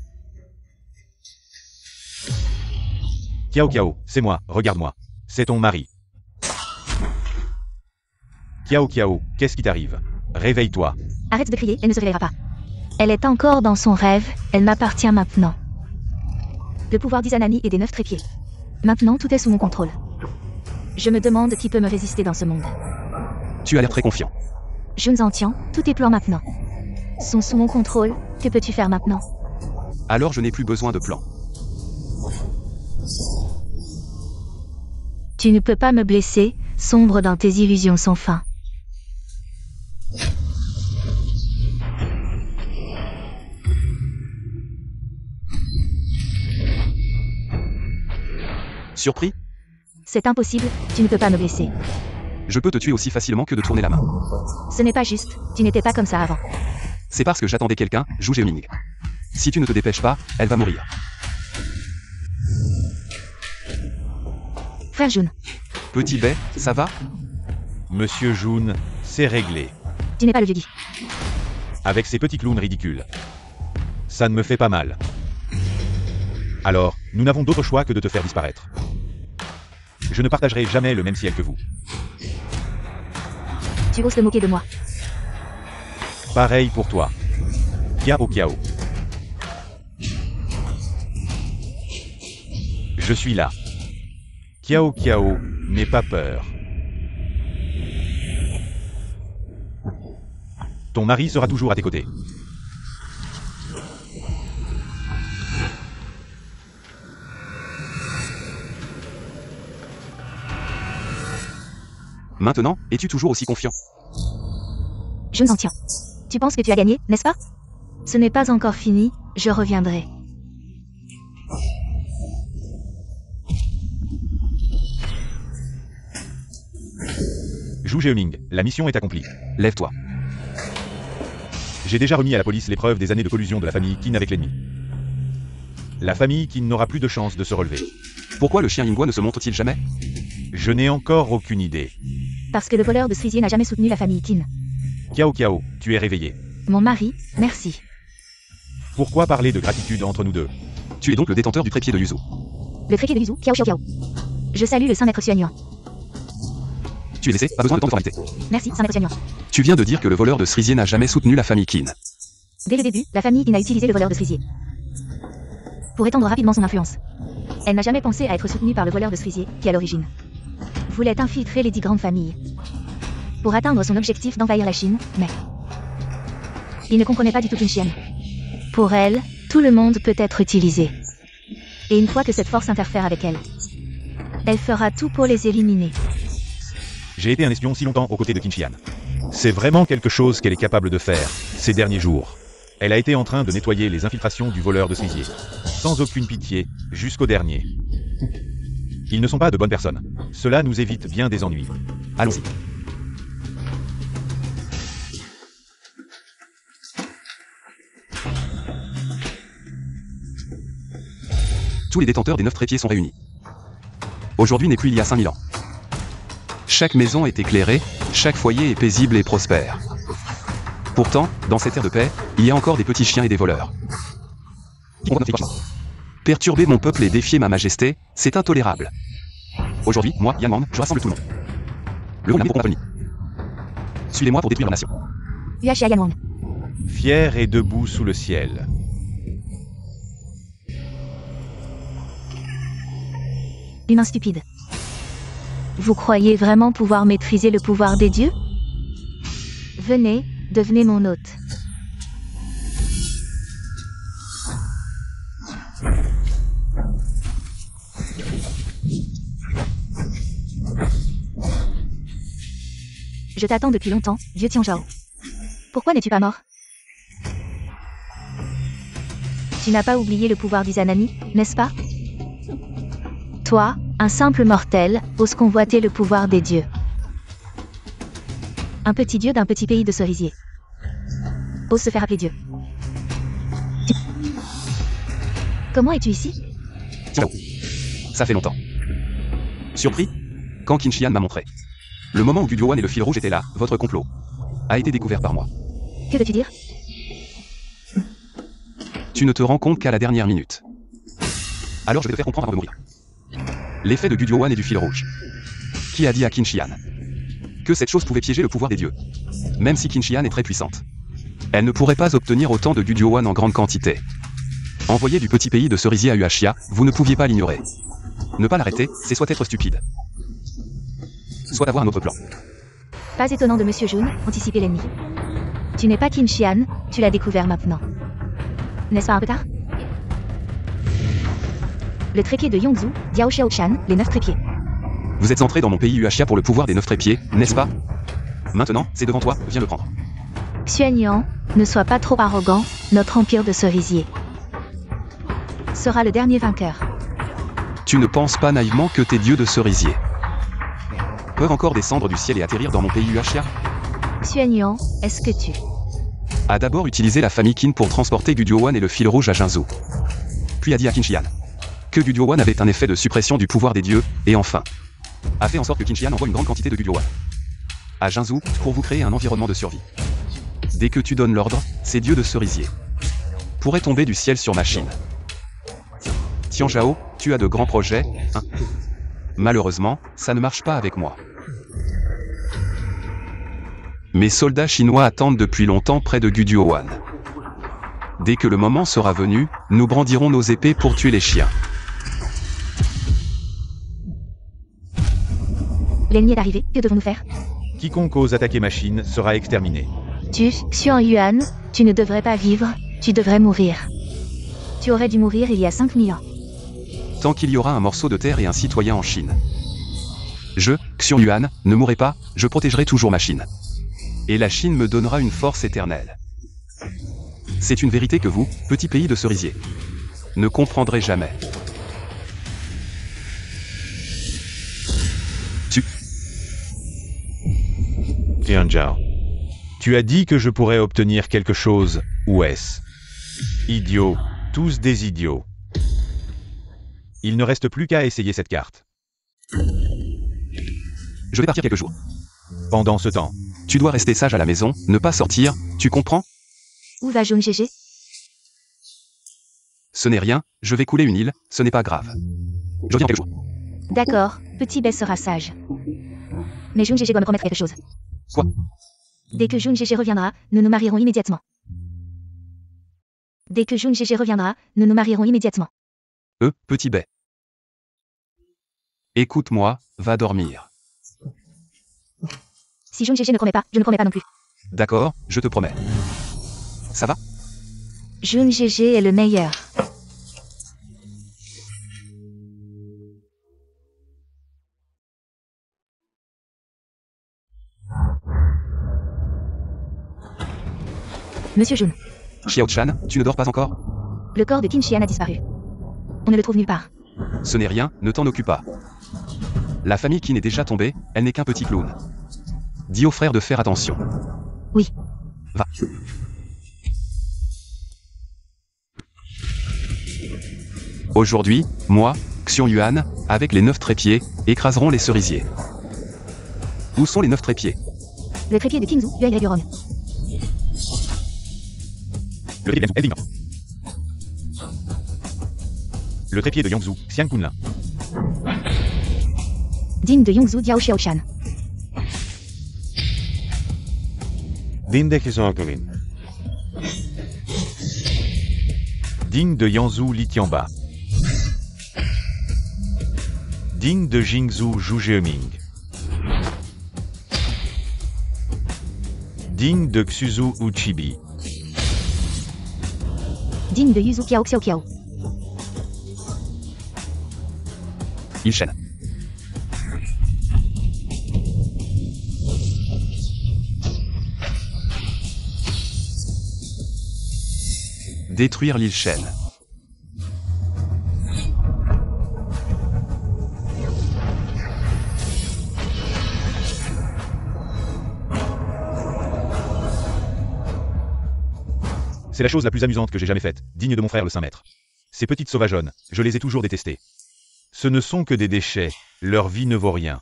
[SPEAKER 1] Qiao Qiao, c'est moi, regarde-moi. C'est ton mari. Qiao Qiao, qu'est-ce qui t'arrive? Réveille-toi.
[SPEAKER 3] Arrête de crier, elle ne se réveillera pas. Elle est encore dans son rêve, elle m'appartient maintenant. Le pouvoir d'Izanami et des 9 trépieds. Maintenant, tout est sous mon contrôle. Je me demande qui peut me résister dans ce monde.
[SPEAKER 2] Tu as l'air très confiant.
[SPEAKER 3] Jun Zhantian, tous tes plans maintenant sont sous mon contrôle, que peux-tu faire maintenant?
[SPEAKER 2] Alors je n'ai plus besoin de plan.
[SPEAKER 3] Tu ne peux pas me blesser, sombre dans tes illusions sans fin.
[SPEAKER 2] Surpris?
[SPEAKER 3] C'est impossible, tu ne peux pas me blesser.
[SPEAKER 2] Je peux te tuer aussi facilement que de tourner la main.
[SPEAKER 3] Ce n'est pas juste, tu n'étais pas comme ça avant.
[SPEAKER 2] C'est parce que j'attendais quelqu'un, Zhu Jeoming. Si tu ne te dépêches pas, elle va mourir.
[SPEAKER 3] Frère Jun,
[SPEAKER 2] Petit Bai, ça va?
[SPEAKER 1] Monsieur Jun, c'est réglé.
[SPEAKER 3] tu n'es pas le vieux Guy.
[SPEAKER 1] Avec ces petits clowns ridicules. Ça ne me fait pas mal. Alors, nous n'avons d'autre choix que de te faire disparaître. Je ne partagerai jamais le même ciel que vous.
[SPEAKER 3] Tu oses te moquer de moi.
[SPEAKER 1] Pareil pour toi. Qiao Qiao. Je suis là. Qiao Qiao, n'aie pas peur. Ton mari sera toujours à tes côtés.
[SPEAKER 2] Maintenant, es-tu toujours aussi confiant?
[SPEAKER 3] Jun Zhantian. Tu penses que tu as gagné, n'est-ce pas? Ce n'est pas encore fini, je reviendrai.
[SPEAKER 1] Zhu Jeoming, la mission est accomplie.
[SPEAKER 2] Lève-toi.
[SPEAKER 1] J'ai déjà remis à la police les preuves des années de collusion de la famille Qin avec l'ennemi. La famille Qin n'aura plus de chance de se relever.
[SPEAKER 2] Pourquoi le chien Yingguo ne se montre-t-il jamais?
[SPEAKER 1] Je n'ai encore aucune idée.
[SPEAKER 3] Parce que le voleur de cerisier n'a jamais soutenu la famille Qin.
[SPEAKER 1] Qiao Qiao, tu es réveillé.
[SPEAKER 3] Mon mari, merci.
[SPEAKER 1] Pourquoi parler de gratitude entre nous deux?
[SPEAKER 2] Tu es donc le détenteur du trépied de Yuzu.
[SPEAKER 3] Le trépied de Yuzu, Qiao Xiao Qiao. Je salue le Saint-Maître Xuanyuan.
[SPEAKER 2] Tu es laissé, pas besoin de temps de formalité.
[SPEAKER 3] Merci, Saint-Maître Xuanyuan.
[SPEAKER 2] Tu viens de dire que le voleur de cerisier n'a jamais soutenu la famille Qin.
[SPEAKER 3] Dès le début, la famille Qin a utilisé le voleur de cerisier pour étendre rapidement son influence. Elle n'a jamais pensé à être soutenue par le voleur de cerisier, qui à l'origine voulait infiltrer les 10 grandes familles pour atteindre son objectif d'envahir la Chine, mais il ne comprenait pas du tout Qin. Pour elle, tout le monde peut être utilisé. Et une fois que cette force interfère avec elle, elle fera tout pour les éliminer.
[SPEAKER 1] J'ai été un espion si longtemps aux côtés de Qin. C'est vraiment quelque chose qu'elle est capable de faire, ces derniers jours. Elle a été en train de nettoyer les infiltrations du voleur de cerisier. Sans aucune pitié, jusqu'au dernier. Ils ne sont pas de bonnes personnes. Cela nous évite bien des ennuis.
[SPEAKER 2] Allons-y. Tous les détenteurs des 9 trépieds sont réunis. Aujourd'hui n'est plus il y a 5000 ans. Chaque maison est éclairée, chaque foyer est paisible et prospère. Pourtant, dans cette ère de paix, il y a encore des petits chiens et des voleurs. Perturber mon peuple et défier ma majesté, c'est intolérable. Aujourd'hui, moi, Yan Wang, je rassemble tout le monde. Le Hunan pour combattre l'ennemi. Suivez-moi pour détruire la nation.
[SPEAKER 3] Yuashia Yanwang.
[SPEAKER 1] Fier et debout sous le ciel.
[SPEAKER 3] Humain stupide. Vous croyez vraiment pouvoir maîtriser le pouvoir des dieux? Venez, devenez mon hôte. Je t'attends depuis longtemps, vieux Tianzhao. Pourquoi n'es-tu pas mort? Tu n'as pas oublié le pouvoir d'Izanami, n'est-ce pas? Toi, un simple mortel, ose convoiter le pouvoir des dieux. Un petit dieu d'un petit pays de cerisier. Ose se faire appeler dieu. Comment es-tu ici?
[SPEAKER 2] Ciao. Ça fait longtemps. Surpris? Quand Qin m'a montré. Le moment où Gudyoan et le fil rouge étaient là, votre complot a été découvert par moi.
[SPEAKER 3] Que veux-tu dire?
[SPEAKER 2] Tu ne te rends compte qu'à la dernière minute. Alors je vais te faire comprendre avant de mourir. L'effet de Gudyoan et du fil rouge. Qui a dit à Qin que cette chose pouvait piéger le pouvoir des dieux? Même si Qin est très puissante, elle ne pourrait pas obtenir autant de Gudyoan en grande quantité. Envoyé du petit pays de cerisier à Uashia, vous ne pouviez pas l'ignorer. Ne pas l'arrêter, c'est soit être stupide, soit avoir un autre plan.
[SPEAKER 3] Pas étonnant de Monsieur Jun, anticiper l'ennemi. Tu n'es pas Qin Shihan, tu l'as découvert maintenant. N'est-ce pas un peu tard? Le trépied de Yongzhu, Diao Xiaochan, les 9 trépieds.
[SPEAKER 2] Vous êtes entré dans mon pays Uashia pour le pouvoir des 9 trépieds, n'est-ce pas? Maintenant, c'est devant toi, viens le prendre.
[SPEAKER 3] Xuanyang, ne sois pas trop arrogant, notre empire de cerisier sera le dernier vainqueur.
[SPEAKER 2] Tu ne penses pas naïvement que tes dieux de cerisier peuvent encore descendre du ciel et atterrir dans mon pays Uashia?
[SPEAKER 3] Xuanyang, est-ce que tu
[SPEAKER 2] a d'abord utilisé la famille Qin pour transporter Gudyoan et le fil rouge à Jinzhou. Puis a dit à Qin que Gudyoan avait un effet de suppression du pouvoir des dieux, et enfin a fait en sorte que Qin envoie une grande quantité de Gudyoan à Jinzhou pour vous créer un environnement de survie. Dès que tu donnes l'ordre, ces dieux de cerisier pourraient tomber du ciel sur ma Chine. Tianzhao, tu as de grands projets, hein? Malheureusement, ça ne marche pas avec moi. Mes soldats chinois attendent depuis longtemps près de Gudyoan. Dès que le moment sera venu, nous brandirons nos épées pour tuer les chiens.
[SPEAKER 3] L'ennemi est arrivé, que devons-nous faire?
[SPEAKER 1] Quiconque ose attaquer ma Chine sera exterminé.
[SPEAKER 3] Tu, Xuanyuan, tu ne devrais pas vivre, tu devrais mourir. Tu aurais dû mourir il y a 5000 ans.
[SPEAKER 2] Tant qu'il y aura un morceau de terre et un citoyen en Chine. Je, Xuanyuan, ne mourrai pas, je protégerai toujours ma Chine. Et la Chine me donnera une force éternelle. C'est une vérité que vous, petit pays de cerisier, ne comprendrez jamais.
[SPEAKER 1] Tianzhao. Tu as dit que je pourrais obtenir quelque chose, ou est-ce? Idiots, tous des idiots. Il ne reste plus qu'à essayer cette carte.
[SPEAKER 2] Je vais partir quelques jours.
[SPEAKER 1] Pendant ce temps,
[SPEAKER 2] tu dois rester sage à la maison, ne pas sortir, tu comprends?
[SPEAKER 3] Où va Jun GG?
[SPEAKER 2] Ce n'est rien, je vais couler une île, ce n'est pas grave. Je reviens en quelques jours.
[SPEAKER 3] D'accord, petit Bess sera sage. Mais Jun GG doit me promettre quelque chose.
[SPEAKER 2] Quoi?
[SPEAKER 3] Dès que Jun GG reviendra, nous nous marierons immédiatement. Dès que Jun GG reviendra, nous nous marierons immédiatement.
[SPEAKER 2] Petit Bay. Écoute-moi, va dormir.
[SPEAKER 3] Si Jun GG ne promet pas, je ne promets pas non plus.
[SPEAKER 2] D'accord, je te promets. Ça va?
[SPEAKER 3] Jun GG est le meilleur. Monsieur Jun.
[SPEAKER 2] Xiao-chan, tu ne dors pas encore?
[SPEAKER 3] Le corps de Qin Shihan a disparu. On ne le trouve nulle part.
[SPEAKER 2] Ce n'est rien, ne t'en occupe pas. La famille Qin est déjà tombée, elle n'est qu'un petit clown. Dis aux frères de faire attention.
[SPEAKER 3] Oui.
[SPEAKER 2] Va. Aujourd'hui, moi, Xuanyuan, avec les 9 trépieds, écraserons les cerisiers. Où sont les 9 trépieds?
[SPEAKER 3] Le trépied de Qingzhou, Yuan.
[SPEAKER 1] Le trépied de Yangzhou, Xiang Kunlin.
[SPEAKER 3] Digne de Yongzhou, Diao Xiaochan.
[SPEAKER 1] Digne de Yangzhou, Li Tianba. Digne de Jingzhou, Zhu Zheming. Digne de Xuzhou, Uchibi.
[SPEAKER 3] Digne de Yuzu, Kiao Xiao.
[SPEAKER 2] Ilchen. Détruire l'Ilchen.
[SPEAKER 1] C'est la chose la plus amusante que j'ai jamais faite, digne de mon frère le Saint-Maître. Ces petites sauvageonnes, je les ai toujours détestées. Ce ne sont que des déchets, leur vie ne vaut rien.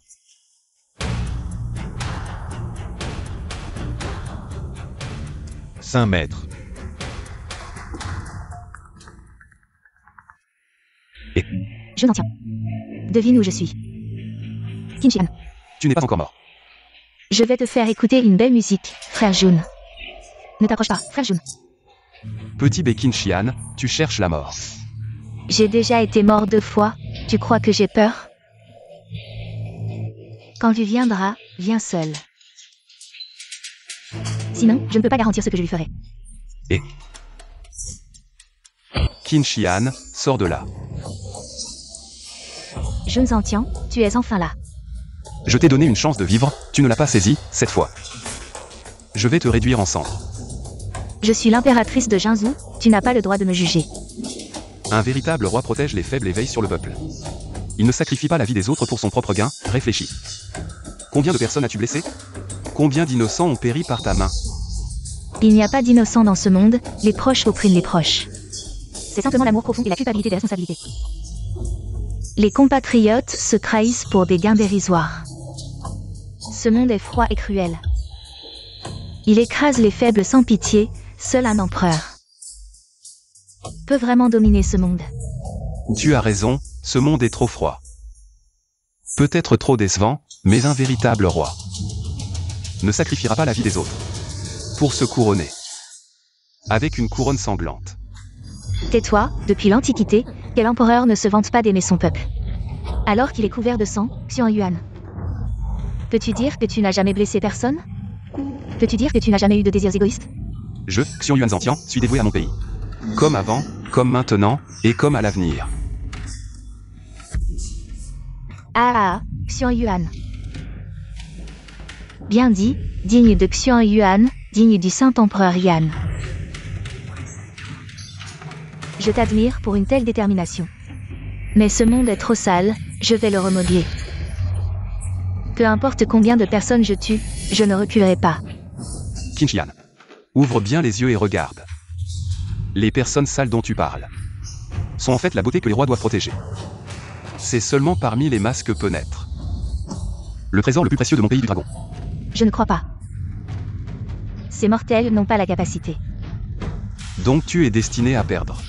[SPEAKER 1] Saint maître.
[SPEAKER 3] Je n'en tiens. Devine où je suis. Qin-Shi Han.
[SPEAKER 2] Tu n'es pas encore mort.
[SPEAKER 3] Je vais te faire écouter une belle musique, frère Jun. Ne t'approche pas, frère Jun.
[SPEAKER 2] Petit Qin-Shi Han, tu cherches la mort.
[SPEAKER 3] J'ai déjà été mort 2 fois. Tu crois que j'ai peur? Quand lui viendra, viens seul. Sinon, je ne peux pas garantir ce que je lui ferai.
[SPEAKER 2] Et Qin-Shi Han, sors de là.
[SPEAKER 3] Jun Zantian, tu es enfin là.
[SPEAKER 2] Je t'ai donné une chance de vivre, tu ne l'as pas saisie, cette fois. Je vais te réduire en cendres.
[SPEAKER 3] Je suis l'impératrice de Jinzhou, tu n'as pas le droit de me juger.
[SPEAKER 2] Un véritable roi protège les faibles et veille sur le peuple. Il ne sacrifie pas la vie des autres pour son propre gain, réfléchis. Combien de personnes as-tu blessé? Combien d'innocents ont péri par ta main?
[SPEAKER 3] Il n'y a pas d'innocents dans ce monde, les proches oppriment les proches. C'est simplement l'amour profond et la culpabilité des responsabilités. Les compatriotes se trahissent pour des gains dérisoires. Ce monde est froid et cruel. Il écrase les faibles sans pitié, seul un empereur peut vraiment dominer ce monde.
[SPEAKER 2] Tu as raison, ce monde est trop froid. Peut-être trop décevant, mais un véritable roi ne sacrifiera pas la vie des autres pour se couronner avec une couronne sanglante.
[SPEAKER 3] Tais-toi, depuis l'Antiquité, quel empereur ne se vante pas d'aimer son peuple? Alors qu'il est couvert de sang, Xian Yuan. Peux-tu dire que tu n'as jamais blessé personne? Peux-tu dire que tu n'as jamais eu de désirs égoïstes?
[SPEAKER 2] Je, Xian Yuan Zantian, suis dévoué à mon pays. Comme avant, comme maintenant, et comme à l'avenir.
[SPEAKER 3] Xian Yuan. Bien dit, digne de Xian Yuan, digne du Saint-Empereur Yan. Je t'admire pour une telle détermination. Mais ce monde est trop sale, je vais le remodeler. Peu importe combien de personnes je tue, je ne reculerai pas.
[SPEAKER 2] Qin-Shi Han, ouvre bien les yeux et regarde. Les personnes sales dont tu parles sont en fait la beauté que les rois doivent protéger. C'est seulement parmi les masses que peut naître le trésor le plus précieux de mon pays du dragon.
[SPEAKER 3] Je ne crois pas. Ces mortels n'ont pas la capacité.
[SPEAKER 2] Donc tu es destiné à perdre.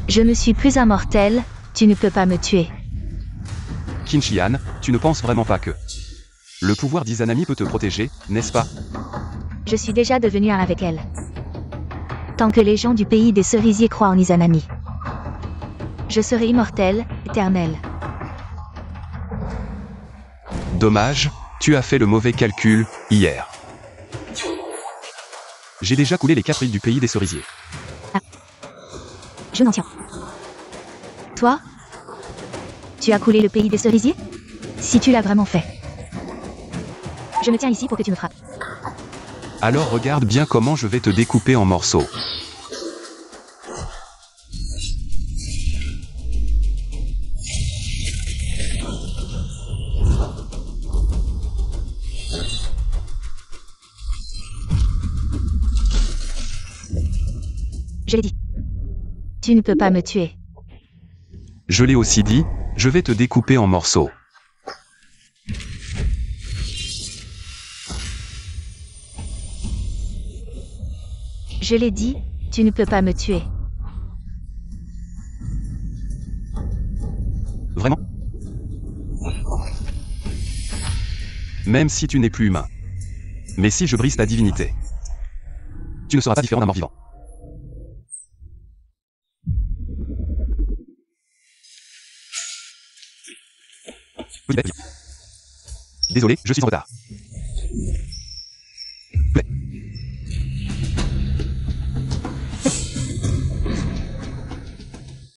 [SPEAKER 3] Je ne suis plus un mortel, tu ne peux pas me tuer.
[SPEAKER 2] Qin-Shi Han, tu ne penses vraiment pas que le pouvoir d'Izanami peut te protéger, n'est-ce pas?
[SPEAKER 3] Je suis déjà devenu un avec elle. Tant que les gens du pays des cerisiers croient en Izanami, je serai immortel, éternel.
[SPEAKER 2] Dommage, tu as fait le mauvais calcul, hier. J'ai déjà coulé les 4 îles du pays des cerisiers.
[SPEAKER 3] Je n'en tiens. Toi? Tu as coulé le pays des cerisiers? Si tu l'as vraiment fait. Je me tiens ici pour que tu me frappes.
[SPEAKER 2] Alors regarde bien comment je vais te découper en morceaux.
[SPEAKER 3] Je l'ai dit. Tu ne peux pas me tuer.
[SPEAKER 2] Je l'ai aussi dit, je vais te découper en morceaux.
[SPEAKER 3] Je l'ai dit, tu ne peux pas me tuer.
[SPEAKER 2] Vraiment? Même si tu n'es plus humain. Mais si je brise ta divinité, tu ne seras pas différent d'un mort-vivant. Désolé, je suis en retard.